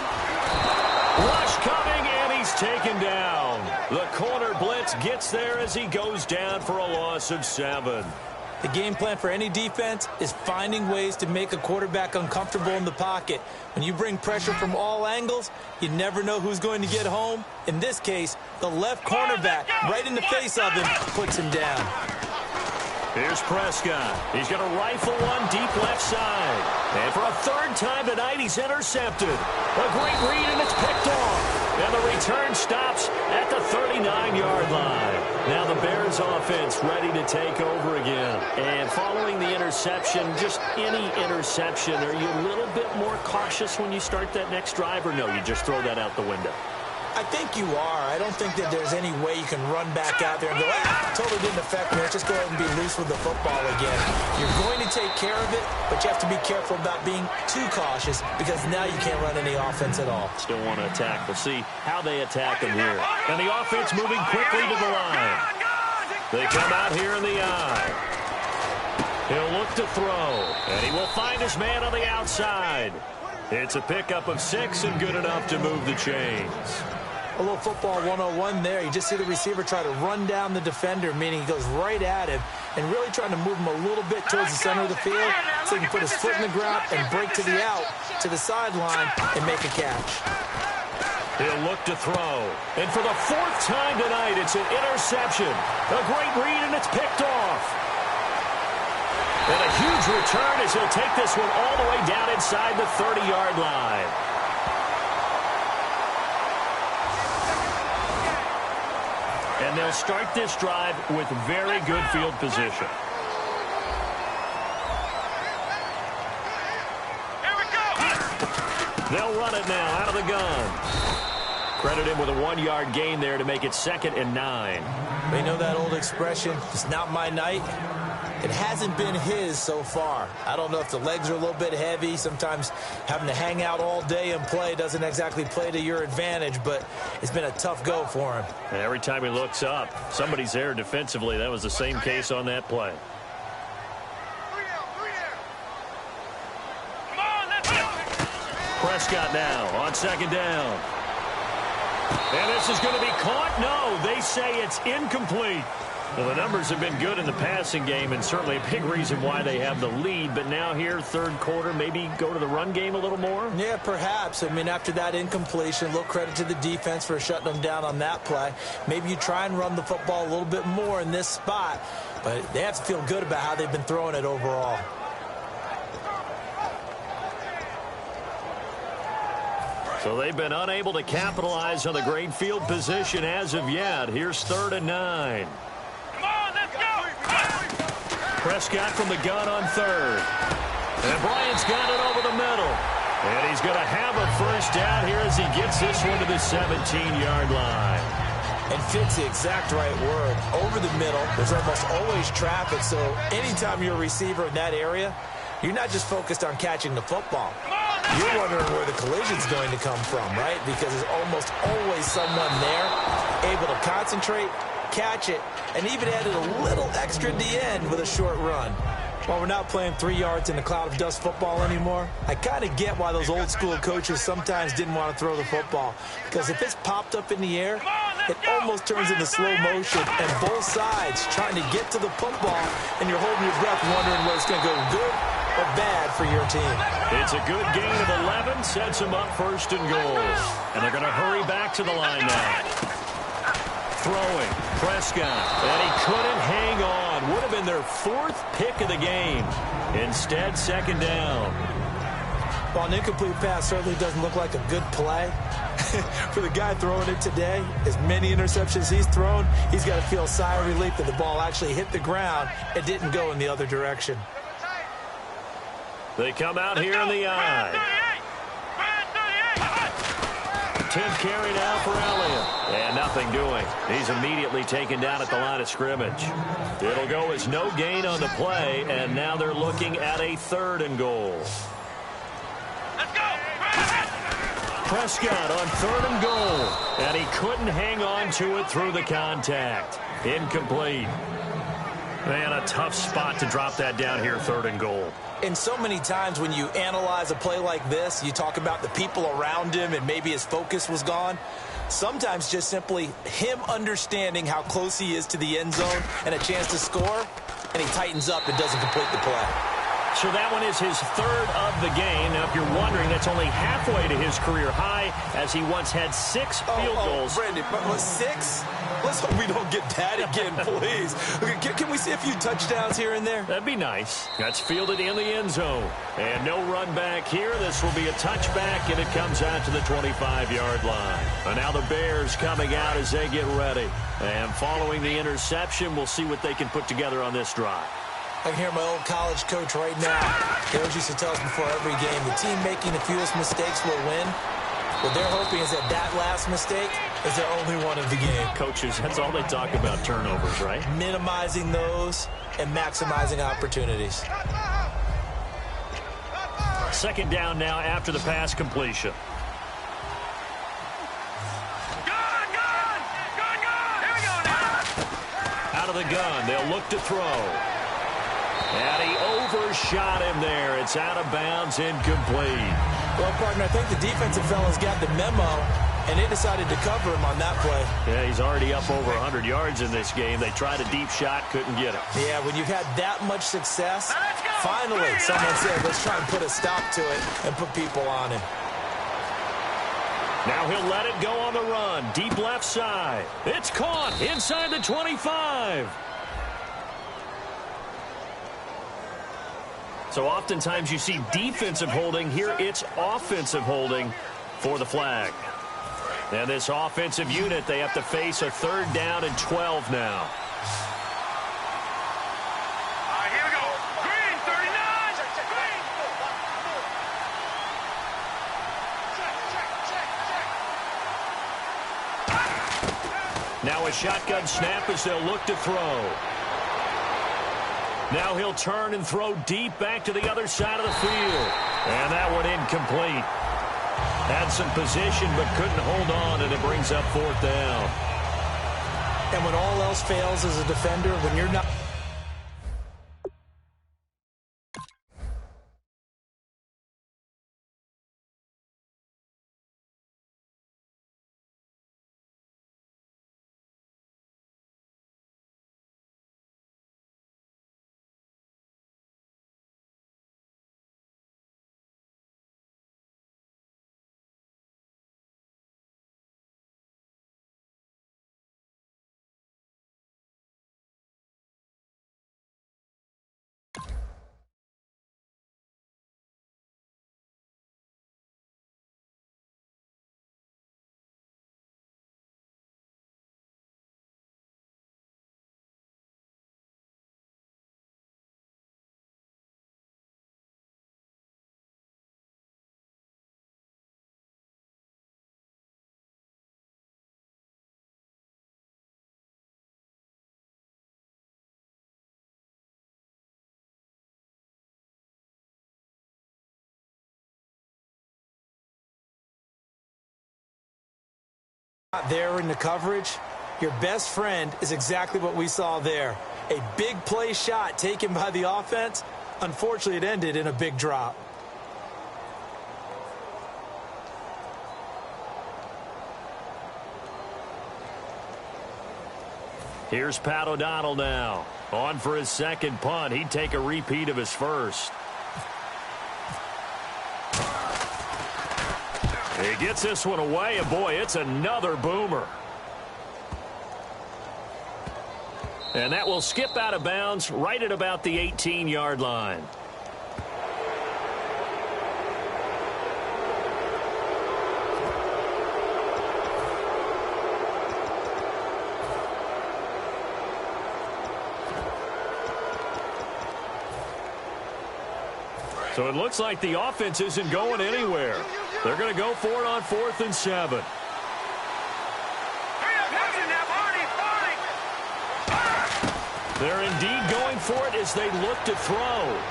Rush coming, and he's taken down. The corner blitz gets there as he goes down for a loss of 7. The game plan for any defense is finding ways to make a quarterback uncomfortable in the pocket. When you bring pressure from all angles, you never know who's going to get home. In this case, the left cornerback, right in the face of him, puts him down. Here's Prescott. He's going to rifle one deep left side. And for a third time tonight, he's intercepted. A great read, and it's picked off. And the return stops at the 39-yard line. Now the Bears offense ready to take over again. And following the interception, just any interception, are you a little bit more cautious when you start that next drive, or no, you just throw that out the window? I think you are. I don't think that there's any way you can run back out there and go, totally didn't affect me. Let's just go ahead and be loose with the football again. You're going to take care of it, but you have to be careful about being too cautious because now you can't run any offense at all. Still want to attack. We'll see how they attack them here. And the offense moving quickly to the line. They come out here in the eye. He'll look to throw, and he will find his man on the outside. It's a pickup of 6 and good enough to move the chains. A little football 101 there. You just see the receiver try to run down the defender, meaning he goes right at him and really trying to move him a little bit towards the center of the field so he can put his foot in the ground and break to the out, to the sideline, and make a catch. He'll look to throw. And for the 4th time tonight, it's an interception. A great read, and it's picked off. And a huge return as he'll take this one all the way down inside the 30-yard line. And they'll start this drive with very good field position. Here we go! They'll run it now out of the gun. Credit him with a 1-yard gain there to make it 2nd and 9. They know that old expression, it's not my night. It hasn't been his so far. I don't know if the legs are a little bit heavy. Sometimes having to hang out all day and play doesn't exactly play to your advantage, but it's been a tough go for him. And every time he looks up, somebody's there defensively. That was the same case on that play. Prescott now on 2nd down. And this is going to be caught. No, they say it's incomplete. Well, the numbers have been good in the passing game, and certainly a big reason why they have the lead. But now here, 3rd quarter, maybe go to the run game a little more? Yeah, perhaps. I mean, after that incompletion, a little credit to the defense for shutting them down on that play. Maybe you try and run the football a little bit more in this spot, but they have to feel good about how they've been throwing it overall. So they've been unable to capitalize on the great field position as of yet. Here's 3rd and 9. Prescott from the gun on 3rd. And Bryant's got it over the middle. And he's going to have a 1st down here as he gets this one to the 17-yard line. And fits the exact right word. Over the middle, there's almost always traffic, so anytime you're a receiver in that area, you're not just focused on catching the football. You're wondering where the collision's going to come from, right? Because there's almost always someone there able to concentrate, catch it, and even added a little extra at the end with a short run. While we're not playing 3 yards in the cloud of dust football anymore, I kind of get why those old school coaches sometimes didn't want to throw the football. Because if it's popped up in the air, it almost turns into slow motion, and both sides trying to get to the football, and you're holding your breath wondering whether it's going to go good or bad for your team. It's a good gain of 11, sets them up 1st and goal. And they're going to hurry back to the line now. Throwing, Prescott, and he couldn't hang on. Would have been their 4th pick of the game. Instead, 2nd down. Well, an incomplete pass certainly doesn't look like a good play. For the guy throwing it today, as many interceptions he's thrown, he's got to feel a sigh of relief that the ball actually hit the ground and didn't go in the other direction. They come out here in the eye. 10th carry now for Elliott. And nothing doing. He's immediately taken down at the line of scrimmage. It'll go as no gain on the play, and now they're looking at a 3rd and goal. Let's go! Prescott on 3rd and goal. And he couldn't hang on to it through the contact. Incomplete. Man, a tough spot to drop that down here, 3rd and goal. And so many times when you analyze a play like this, you talk about the people around him and maybe his focus was gone. Sometimes just simply him understanding how close he is to the end zone and a chance to score, and he tightens up and doesn't complete the play. So that one is his 3rd of the game. Now, if you're wondering, that's only halfway to his career high, as he once had 6 field goals. Brandon, but 6? Let's hope we don't get that again, please. Okay, can we see a few touchdowns here and there? That'd be nice. That's fielded in the end zone. And no run back here. This will be a touchback, and it comes out to the 25-yard line. And now the Bears coming out as they get ready. And following the interception, we'll see what they can put together on this drive. I can hear my old college coach right now. He always used to tell us before every game, the team making the fewest mistakes will win. What they're hoping is that last mistake is their only one of the game. Coaches, that's all they talk about, turnovers, right? Minimizing those and maximizing opportunities. 2nd down now after the pass completion. Here we go now! Out of the gun, they'll look to throw. And he overshot him there. It's out of bounds, incomplete. Well, partner, I think the defensive fellas got the memo, and they decided to cover him on that play. Yeah, he's already up over 100 yards in this game. They tried a deep shot, couldn't get it. Yeah, when you've had that much success, finally someone said, let's try and put a stop to it and put people on him. Now he'll let it go on the run. Deep left side. It's caught inside the 25. So oftentimes you see defensive holding. Here it's offensive holding for the flag. And this offensive unit, they have to face a 3rd down and 12 now. All right, here we go. Green, 39. Green. Now a shotgun snap as they'll look to throw. Now he'll turn and throw deep back to the other side of the field. And that one incomplete. Had some position but couldn't hold on, and it brings up 4th down. And when all else fails as a defender, when you're not... There in the coverage, your best friend is exactly what we saw there. A big play shot taken by the offense. Unfortunately, it ended in a big drop. Here's Pat O'Donnell now. On for his second punt. He'd take a repeat of his first. He gets this one away, and boy, it's another boomer. And that will skip out of bounds right at about the 18-yard line. So it looks like the offense isn't going anywhere. They're going to go for it on 4th and 7. They're indeed going for it as they look to throw.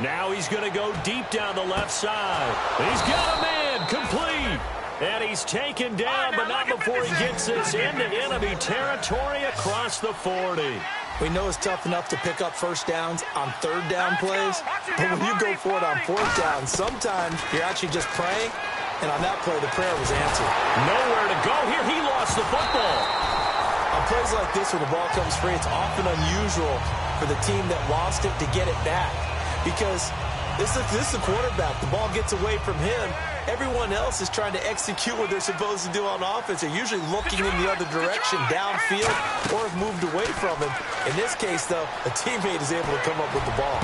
Now he's going to go deep down the left side. He's got a man complete. And he's taken down, but not before he gets this into enemy territory across the 40. We know it's tough enough to pick up first downs on 3rd down plays, but when you go for it on 4th down, sometimes you're actually just praying, and on that play, the prayer was answered. Nowhere to go here. He lost the football. On plays like this, when the ball comes free, it's often unusual for the team that lost it to get it back, because this is the quarterback. The ball gets away from him. Everyone else is trying to execute what they're supposed to do on offense. They're usually looking in the other direction, downfield, or have moved away from him. In this case, though, a teammate is able to come up with the ball.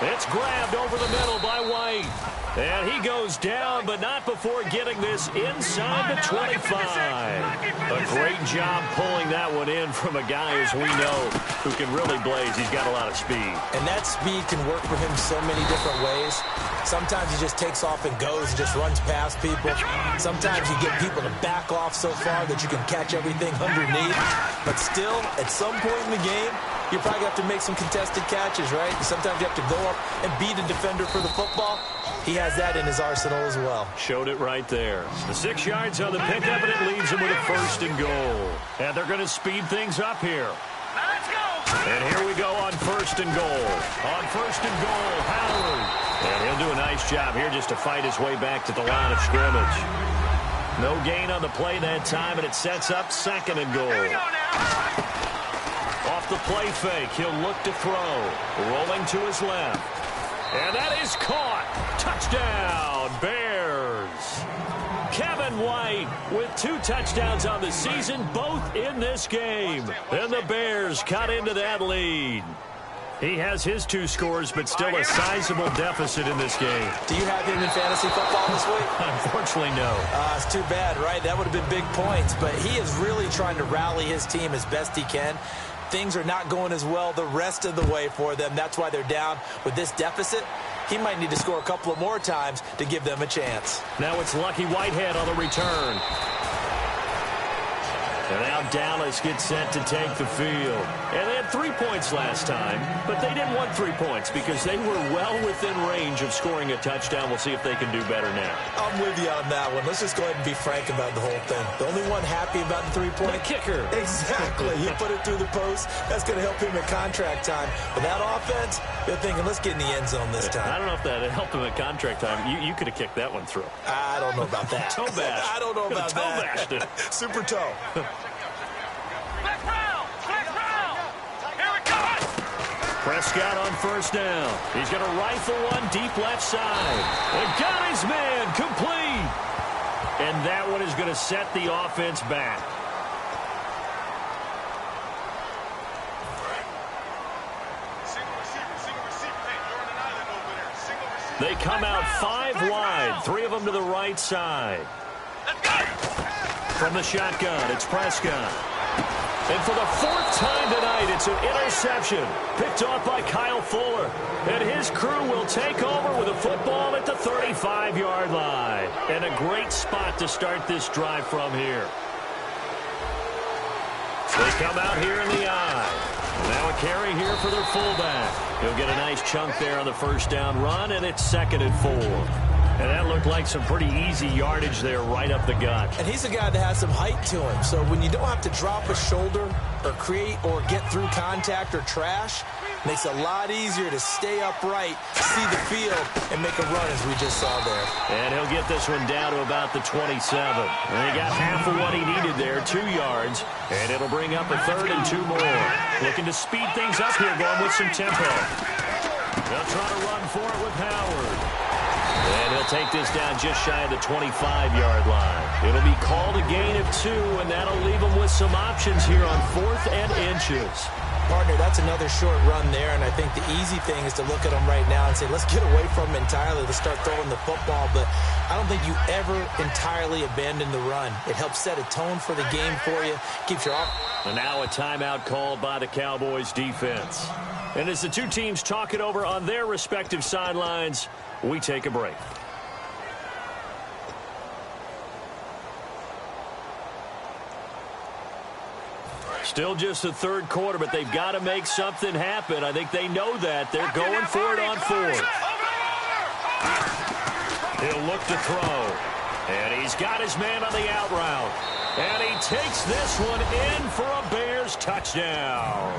It's grabbed over the middle by White. And he goes down, but not before getting this inside the 25. A great job pulling that one in from a guy, as we know, who can really blaze. He's got a lot of speed. And that speed can work for him so many different ways. Sometimes he just takes off and goes and just runs past people. Sometimes you get people to back off so far that you can catch everything underneath. But still, at some point in the game, you probably have to make some contested catches, right? Sometimes you have to go up and beat a defender for the football. He has that in his arsenal as well. Showed it right there. The 6 yards on the pickup, and it leads them with a 1st and goal. And they're going to speed things up here. Let's go! And here we go on 1st and goal. On 1st and goal, Howard. And he'll do a nice job here just to fight his way back to the line of scrimmage. No gain on the play that time, and it sets up 2nd and goal. Off the play fake, he'll look to throw. Rolling to his left. And that is caught. Touchdown, Bears. Kevin White with 2 touchdowns on the season, both in this game. And the Bears cut into that lead. He has his 2 scores, but still a sizable deficit in this game. Do you have him in fantasy football this week? Unfortunately, no. It's too bad, right? That would have been big points, but he is really trying to rally his team as best he can. Things are not going as well the rest of the way for them. That's why they're down with this deficit. he might need to score a couple of more times to give them a chance. Now it's Lucky Whitehead on the return. And now Dallas gets set to take the field. And they had 3 points last time, but they didn't want 3 points because they were well within range of scoring a touchdown. We'll see if they can do better now. I'm with you on that one. Let's just go ahead and be frank about the whole thing. The only one happy about the 3-point? The kicker. Exactly. He put it through the post. That's going to help him at contract time. But that offense, they're thinking, let's get in the end zone this time. I don't know if that helped him at contract time. You could have kicked that one through. I don't know about that. Toe bash. I don't know about toe that. Bashed it. Super toe. Prescott on first down. He's going to rifle one deep left side. And got his man complete. And that one is going to set the offense back. They come out 5 wide, 3 of them to the right side. From the shotgun, it's Prescott. And for the 4th time tonight, it's an interception picked off by Kyle Fuller. And his crew will take over with a football at the 35-yard line. And a great spot to start this drive from here. They come out here in the eye. Now a carry here for their fullback. He'll get a nice chunk there on the first down run, and it's 2nd and 4. And that looked like some pretty easy yardage there right up the gut. And he's a guy that has some height to him. So when you don't have to drop a shoulder or create or get through contact or trash, makes it a lot easier to stay upright, see the field, and make a run as we just saw there. And he'll get this one down to about the 27. And he got half of what he needed there, 2 yards. And it'll bring up a 3rd and 2 more. Looking to speed things up here, going with some tempo. They'll try to run for it with Howard. And he'll take this down just shy of the 25-yard line. It'll be called a gain of 2, and that'll leave them with some options here on 4th and inches. Partner, that's another short run there, and I think the easy thing is to look at them right now and say, let's get away from them entirely. Let's start throwing the football, but I don't think you ever entirely abandon the run. It helps set a tone for the game for you, keeps your off. And now a timeout called by the Cowboys defense. And as the two teams talk it over on their respective sidelines, we take a break. Still just the 3rd quarter, but they've got to make something happen. I think they know that. They're going for it on 4th. He'll look to throw. And he's got his man on the out route. And he takes this one in for a Bears touchdown.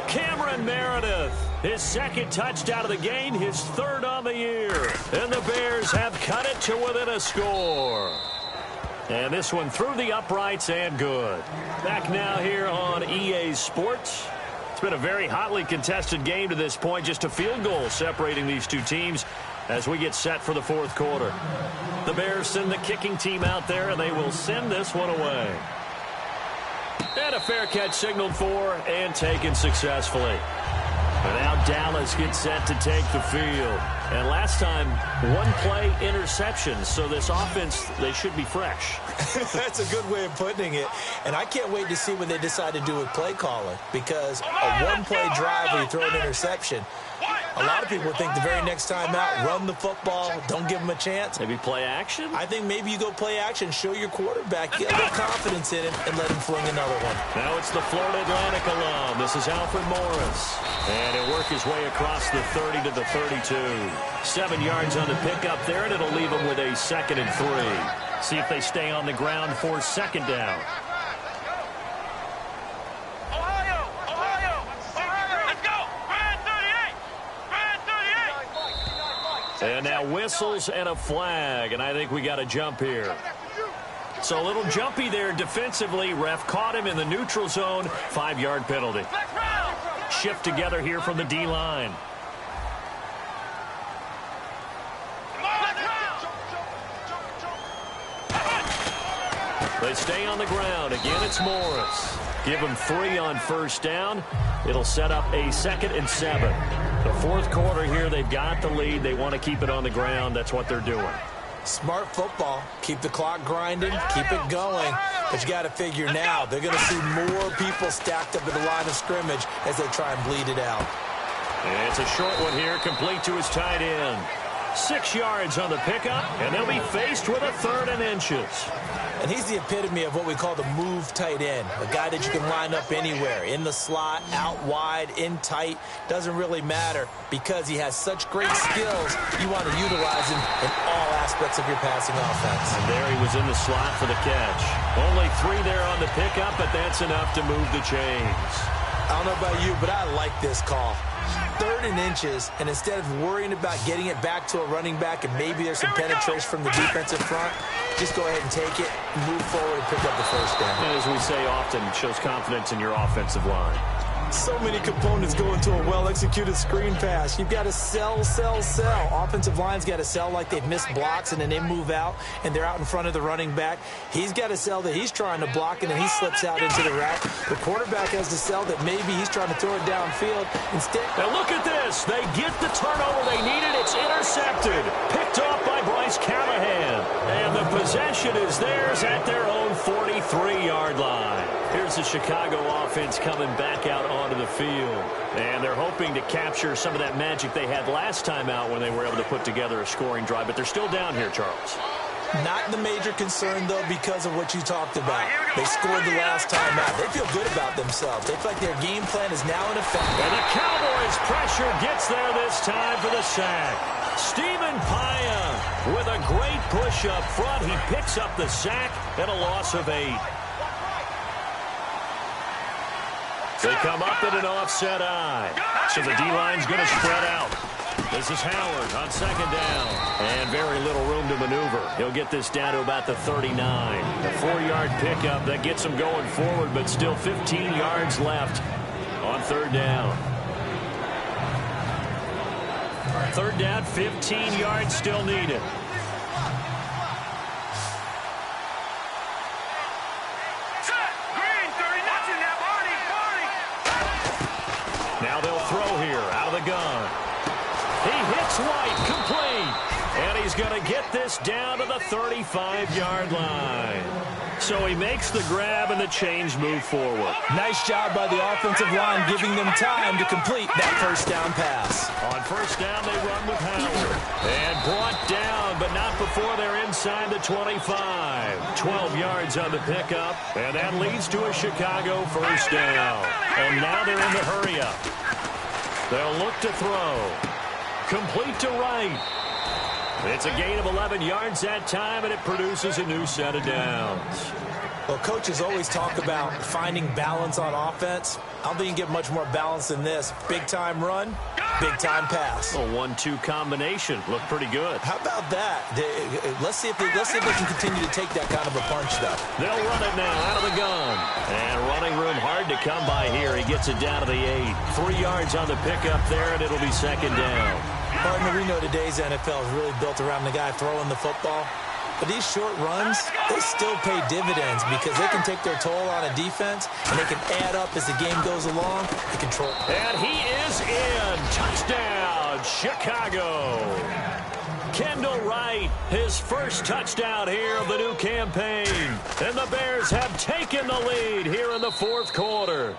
Cameron Meredith, his 2nd touchdown of the game, his 3rd on the year. And the Bears have cut it to within a score. And this one through the uprights and good. Back now here on EA Sports. It's been a very hotly contested game to this point. Just a field goal separating these two teams as we get set for the 4th quarter. The Bears send the kicking team out there, and they will send this one away. And a fair catch signaled for and taken successfully. And now Dallas gets set to take the field. And last time, 1-play interception. So this offense, they should be fresh. That's a good way of putting it. And I can't wait to see what they decide to do with play calling. Because a 1-play drive where you throw an interception, a lot of people think the very next time out, run the football, don't give them a chance. Maybe play action? I think maybe you go play action, show your quarterback, get a little confidence in him, and let him fling another one. Now it's the Florida Atlantic alum. This is Alfred Morris. And he'll work his way across the 30 to the 32. 7 yards on the pickup there, and it'll leave him with a 2nd and 3. See if they stay on the ground for 2nd down. And now whistles and a flag, and I think we got a jump here. So a little jumpy there defensively. Ref caught him in the neutral zone. 5-yard penalty. Shift together here from the D-line. They stay on the ground. Again, it's Morris. Give him 3 on first down. It'll set up a 2nd and 7. The 4th quarter here, they've got the lead. They want to keep it on the ground. That's what they're doing. Smart football. Keep the clock grinding. Keep it going. But you got to figure now, they're going to see more people stacked up at the line of scrimmage as they try and bleed it out. And it's a short one here, complete to his tight end. 6 yards on the pickup, and they'll be faced with a 3rd and inches. And he's the epitome of what we call the move tight end, a guy that you can line up anywhere, in the slot, out wide, in tight, doesn't really matter because he has such great skills. You want to utilize him in all aspects of your passing offense. And there he was in the slot for the catch. Only 3 there on the pickup, but that's enough to move the chains. I don't know about you, but I like this call. 3rd and inches, and instead of worrying about getting it back to a running back and maybe there's some penetration from the defensive front, just go ahead and take it, move forward, and pick up the first down. And as we say often, it shows confidence in your offensive line. So many components go into a well-executed screen pass. You've got to sell. Offensive line's got to sell like they've missed blocks and then they move out and they're out in front of the running back. He's got to sell that he's trying to block and then he slips out into the route. The quarterback has to sell that maybe he's trying to throw it downfield. Instead, now look at this. They get the turnover they needed. It's intercepted. Picked off by Bryce Callahan. And the possession is theirs at their own 43-yard line. Here's the Chicago offense coming back out onto the field. And they're hoping to capture some of that magic they had last time out when they were able to put together a scoring drive. But they're still down here, Charles. Not the major concern, though, because of what you talked about. They scored the last time out. They feel good about themselves. They feel like their game plan is now in effect. And the Cowboys' pressure gets there this time for the sack. Stephen Paya with a great push up front. He picks up the sack and a loss of 8. They come up at an offset eye. So the D-line's going to spread out. This is Howard on 2nd down. And very little room to maneuver. He'll get this down to about the 39. A 4-yard pickup that gets him going forward, but still 15 yards left on 3rd down. 3rd down, 15 yards still needed. Now they'll throw here out of the gun. He hits White, complete. And he's going to get this down to the 35-yard line. So he makes the grab and the chains move forward. Nice job by the offensive line giving them time to complete that 1st down pass. On 1st down, they run with Howard. And brought down, but not before they're inside the 25. 12 yards on the pickup. And that leads to a Chicago 1st down. And now they're in the hurry-up. They'll look to throw. Complete to Wright. It's a gain of 11 yards that time, and it produces a new set of downs. Well, coaches always talk about finding balance on offense. I don't think you can get much more balance than this. Big-time run, big-time pass. A 1-2 combination. Looked pretty good. How about that? Let's see if they can continue to take that kind of a punch, though. They'll run it now out of the gun. And running room hard to come by here. He gets it down to the 8. 3 yards on the pickup there, and it'll be 2nd down. Partner, we know today's NFL is really built around the guy throwing the football. But these short runs, they still pay dividends because they can take their toll on a defense, and they can add up as the game goes along. They control. And he is in. Touchdown, Chicago. Kendall Wright, his first touchdown here of the new campaign. And the Bears have taken the lead here in the 4th quarter.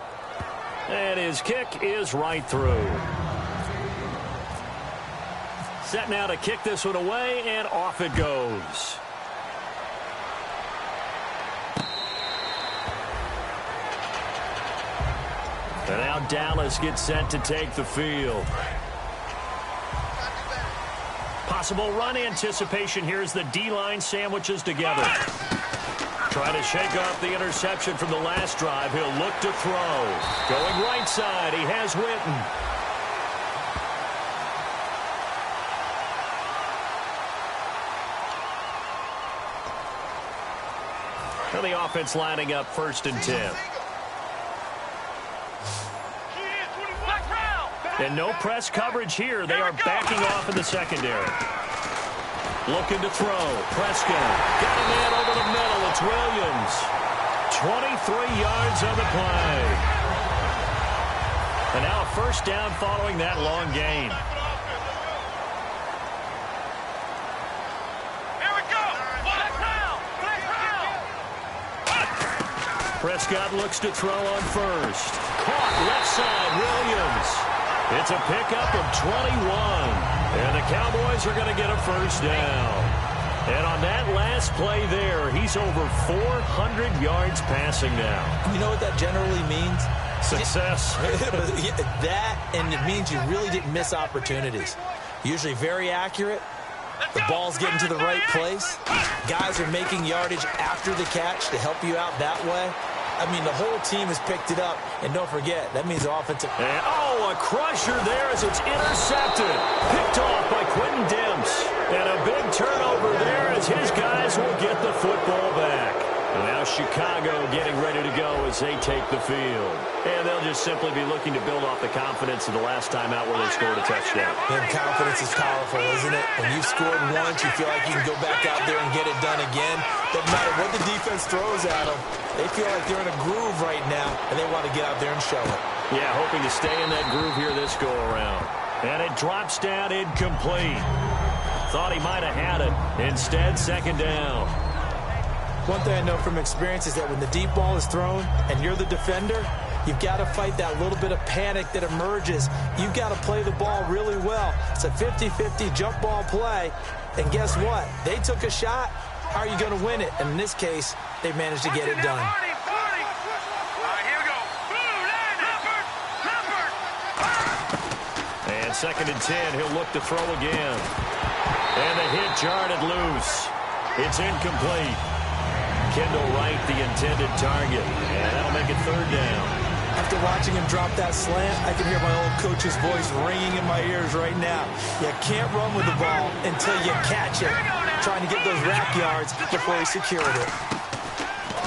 And his kick is right through. Set now to kick this one away, and off it goes. And now Dallas gets set to take the field. Possible run anticipation here as the D-line sandwiches together. Trying to shake off the interception from the last drive. He'll look to throw. Going right side, he has Witten. And the offense lining up 1st and 10. And no press coverage here. They are backing off in the secondary. Looking to throw. Prescott got a man over the middle. It's Williams. 23 yards on the play. And now a 1st down following that long gain. Prescott looks to throw on 1st. Caught left side, Williams. It's a pickup of 21. And the Cowboys are going to get a first down. And on that last play there, he's over 400 yards passing now. You know what that generally means? Success. That, and it means you really didn't miss opportunities. Usually very accurate. The ball's getting to the right place. Guys are making yardage after the catch to help you out that way. I mean, the whole team has picked it up. And don't forget, that means offensive. And, a crusher there as it's intercepted. Picked off by Quentin Demps. And a big turnover there as his guys will get the football back. And now Chicago getting ready to go as they take the field. And they'll just simply be looking to build off the confidence of the last time out where they scored a touchdown. And confidence is powerful, isn't it? When you've scored once, you feel like you can go back out there and get it done again. Doesn't matter what the defense throws at them. They feel like they're in a groove right now, and they want to get out there and show it. Yeah, hoping to stay in that groove here this go-around. And it drops down incomplete. Thought he might have had it. Instead, second down. One thing I know from experience is that when the deep ball is thrown and you're the defender, you've got to fight that little bit of panic that emerges. You've got to play the ball really well. It's a 50-50 jump ball play. And guess what? They took a shot. How are you going to win it? And in this case, they managed to get it done. And second and 10, he'll look to throw again. And the hit jarred it loose. It's incomplete. Kendall Wright, the intended target. And that'll make it third down. After watching him drop that slant, I can hear my old coach's voice ringing in my ears right now. You can't run with the ball until you catch it. Trying to get those rack yards before he secured it.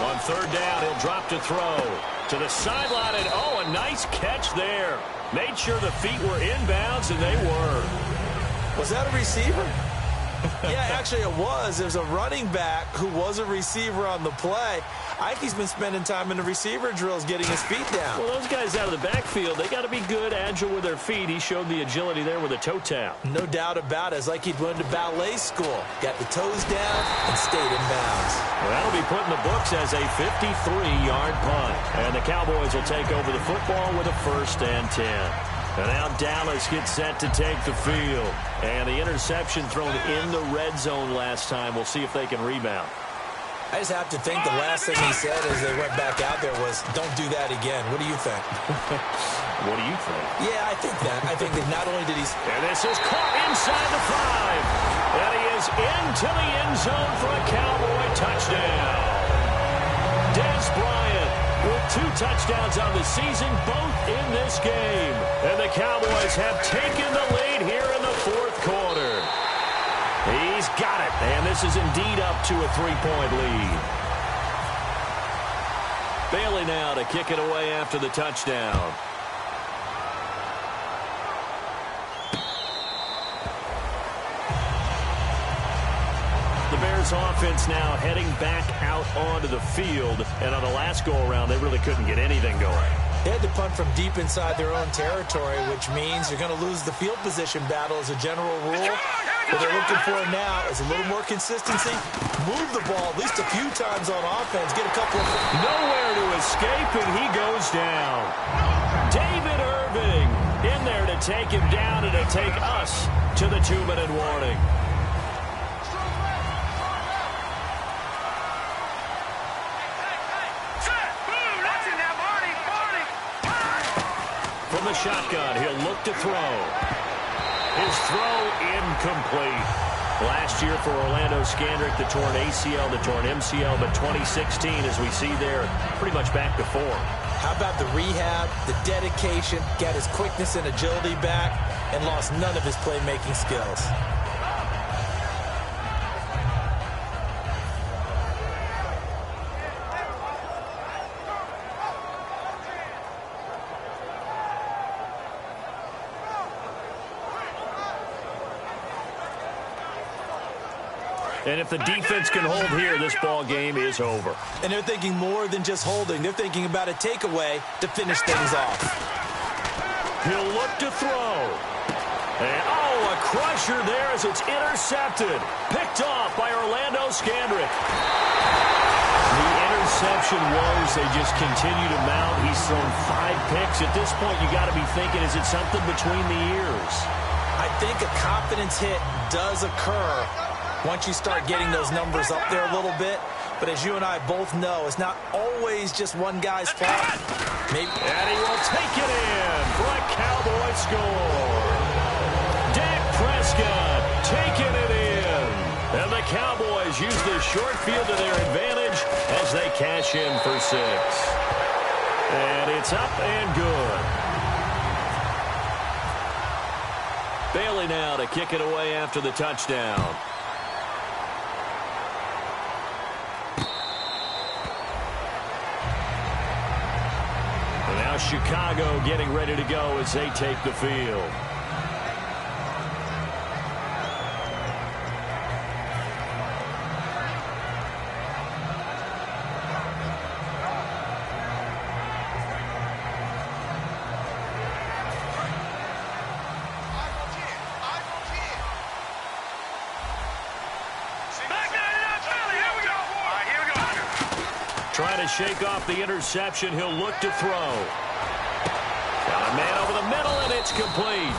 On third down, he'll drop to throw. To the sideline, and a nice catch there. Made sure the feet were inbounds, and they were. Was that a receiver? Yeah, actually it was. There's a running back who was a receiver on the play. I think he's been spending time in the receiver drills getting his feet down. Well, those guys out of the backfield, they got to be good, agile with their feet. He showed the agility there with a toe tap. No doubt about it. It's like he'd went to ballet school. Got the toes down and stayed in bounds. Well, that'll be put in the books as a 53-yard punt. And the Cowboys will take over the football with a first and 10. And now Dallas gets set to take the field. And the interception thrown in the red zone last time. We'll see if they can rebound. I just have to think the last thing he said as they went back out there was, don't do that again. What do you think? What do you think? Yeah, I think that. I think that not only did he... And this is caught inside the 5. And he is into the end zone for a Cowboy touchdown. Dez Bryant with 2 touchdowns on the season, both in this game. And the Cowboys have taken the lead here in the fourth quarter. He's got it, and this is indeed up to a 3-point lead. Bailey now to kick it away after the touchdown. The Bears offense now heading back out onto the field, and on the last go-around, they really couldn't get anything going. They had to punt from deep inside their own territory, which means you're going to lose the field position battle as a general rule. What they're looking for now is a little more consistency. Move the ball at least a few times on offense. Get a couple of... Nowhere to escape, and he goes down. David Irving in there to take him down and to take us to the 2-minute warning. From the shotgun, he'll look to throw. His throw incomplete. Last year for Orlando Scandrick, the torn ACL, the torn MCL, but 2016, as we see there, pretty much back to form. How about the rehab, the dedication, got his quickness and agility back, and lost none of his playmaking skills. And if the defense can hold here, this ball game is over. And they're thinking more than just holding. They're thinking about a takeaway to finish things off. He'll look to throw. And, a crusher there as it's intercepted. Picked off by Orlando Scandrick. The interception woes, they just continue to mount. He's thrown 5 picks. At this point, you got to be thinking, is it something between the ears? I think a confidence hit does occur once you start getting those numbers up there a little bit. But as you and I both know, it's not always just one guy's fault. Maybe. And he will take it in for a Cowboy score. Dak Prescott taking it in. And the Cowboys use the short field to their advantage as they cash in for 6. And it's up and good. Bailey now to kick it away after the touchdown. And now Chicago getting ready to go as they take the field. Trying to shake off the interception. He'll look to throw. Got a man over the middle, and it's complete.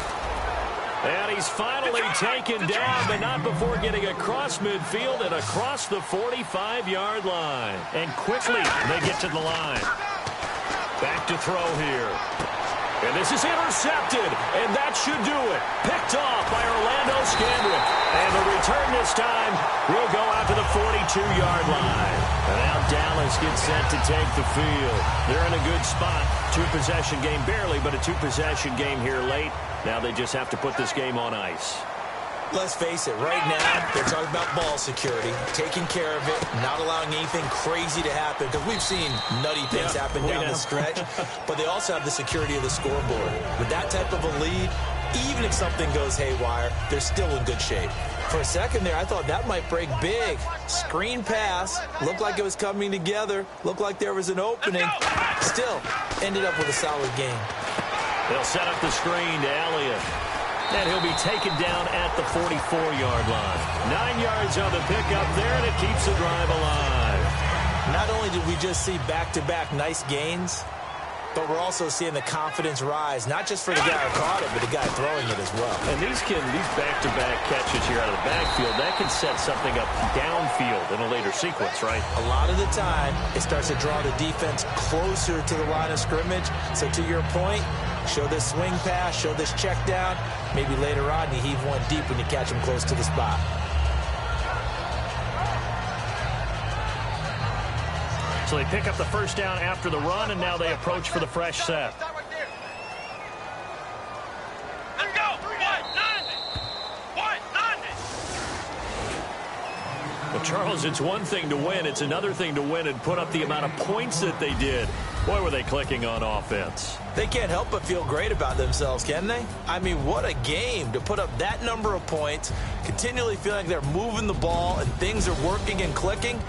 And he's finally taken down, but not before getting across midfield and across the 45-yard line. And quickly, they get to the line. Back to throw here. And this is intercepted, and that should do it. Picked off by Orlando Scandrick. And the return this time will go out to the 42-yard line. And now Dallas gets set to take the field. They're in a good spot. 2-possession game barely, but a 2-possession game here late. Now they just have to put this game on ice. Let's face it, right now, they're talking about ball security, taking care of it, not allowing anything crazy to happen, because we've seen nutty things happen down the stretch, but they also have the security of the scoreboard. With that type of a lead, even if something goes haywire, they're still in good shape. For a second there, I thought that might break big. Screen pass, looked like it was coming together, looked like there was an opening. Still, ended up with a solid game. They'll set up the screen to Elliott. And he'll be taken down at the 44-yard line. 9 yards on the pickup there, and it keeps the drive alive. Not only did we just see back-to-back nice gains, but we're also seeing the confidence rise, not just for the guy who caught it, but the guy throwing it as well. And these back-to-back catches here out of the backfield, that can set something up downfield in a later sequence, right? A lot of the time, it starts to draw the defense closer to the line of scrimmage. So to your point, show this swing pass, show this check down. Maybe later on you heave one deep when you catch them close to the spot. So they pick up the first down after the run, and now they approach for the fresh set. Let's go! Well, Charles, it's one thing to win. It's another thing to win and put up the amount of points that they did. Boy, were they clicking on offense. They can't help but feel great about themselves, can they? I mean, what a game to put up that number of points, continually feeling like they're moving the ball and things are working and clicking.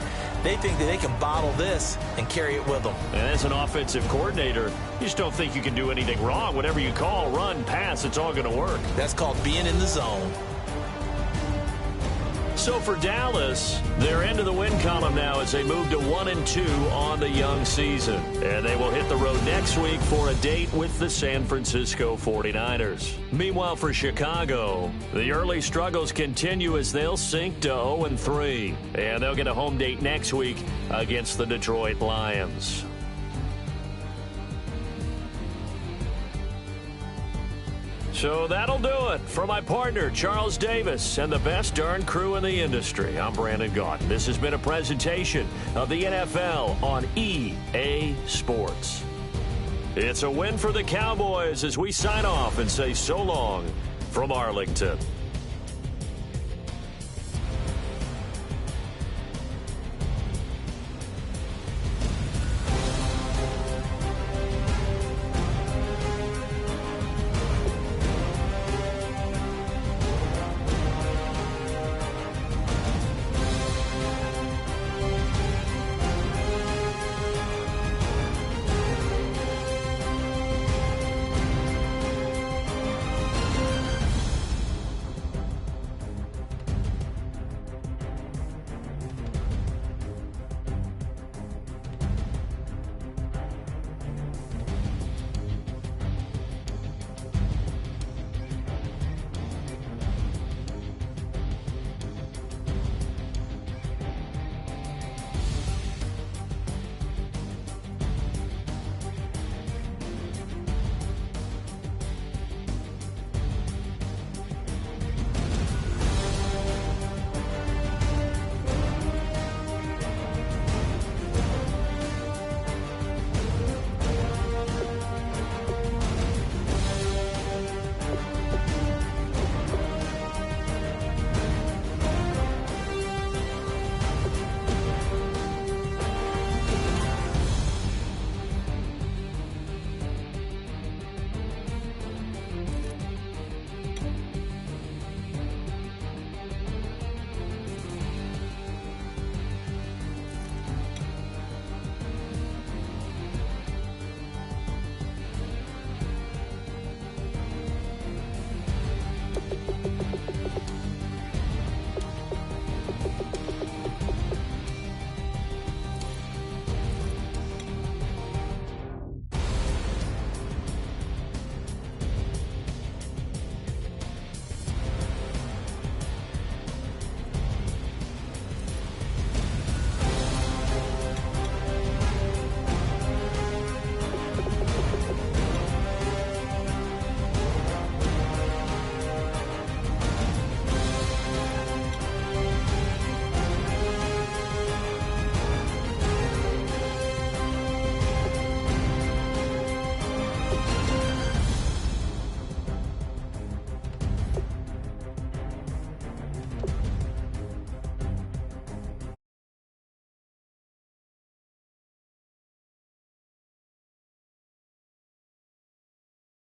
They think that they can bottle this and carry it with them. And as an offensive coordinator, you just don't think you can do anything wrong. Whatever you call, run, pass, it's all going to work. That's called being in the zone. So for Dallas, they're into the win column now as they move to 1-2 on the young season. And they will hit the road next week for a date with the San Francisco 49ers. Meanwhile, for Chicago, the early struggles continue as they'll sink to 0-3. And they'll get a home date next week against the Detroit Lions. So that'll do it. For my partner, Charles Davis, and the best darn crew in the industry, I'm Brandon Gaudin. This has been a presentation of the NFL on EA Sports. It's a win for the Cowboys as we sign off and say so long from Arlington.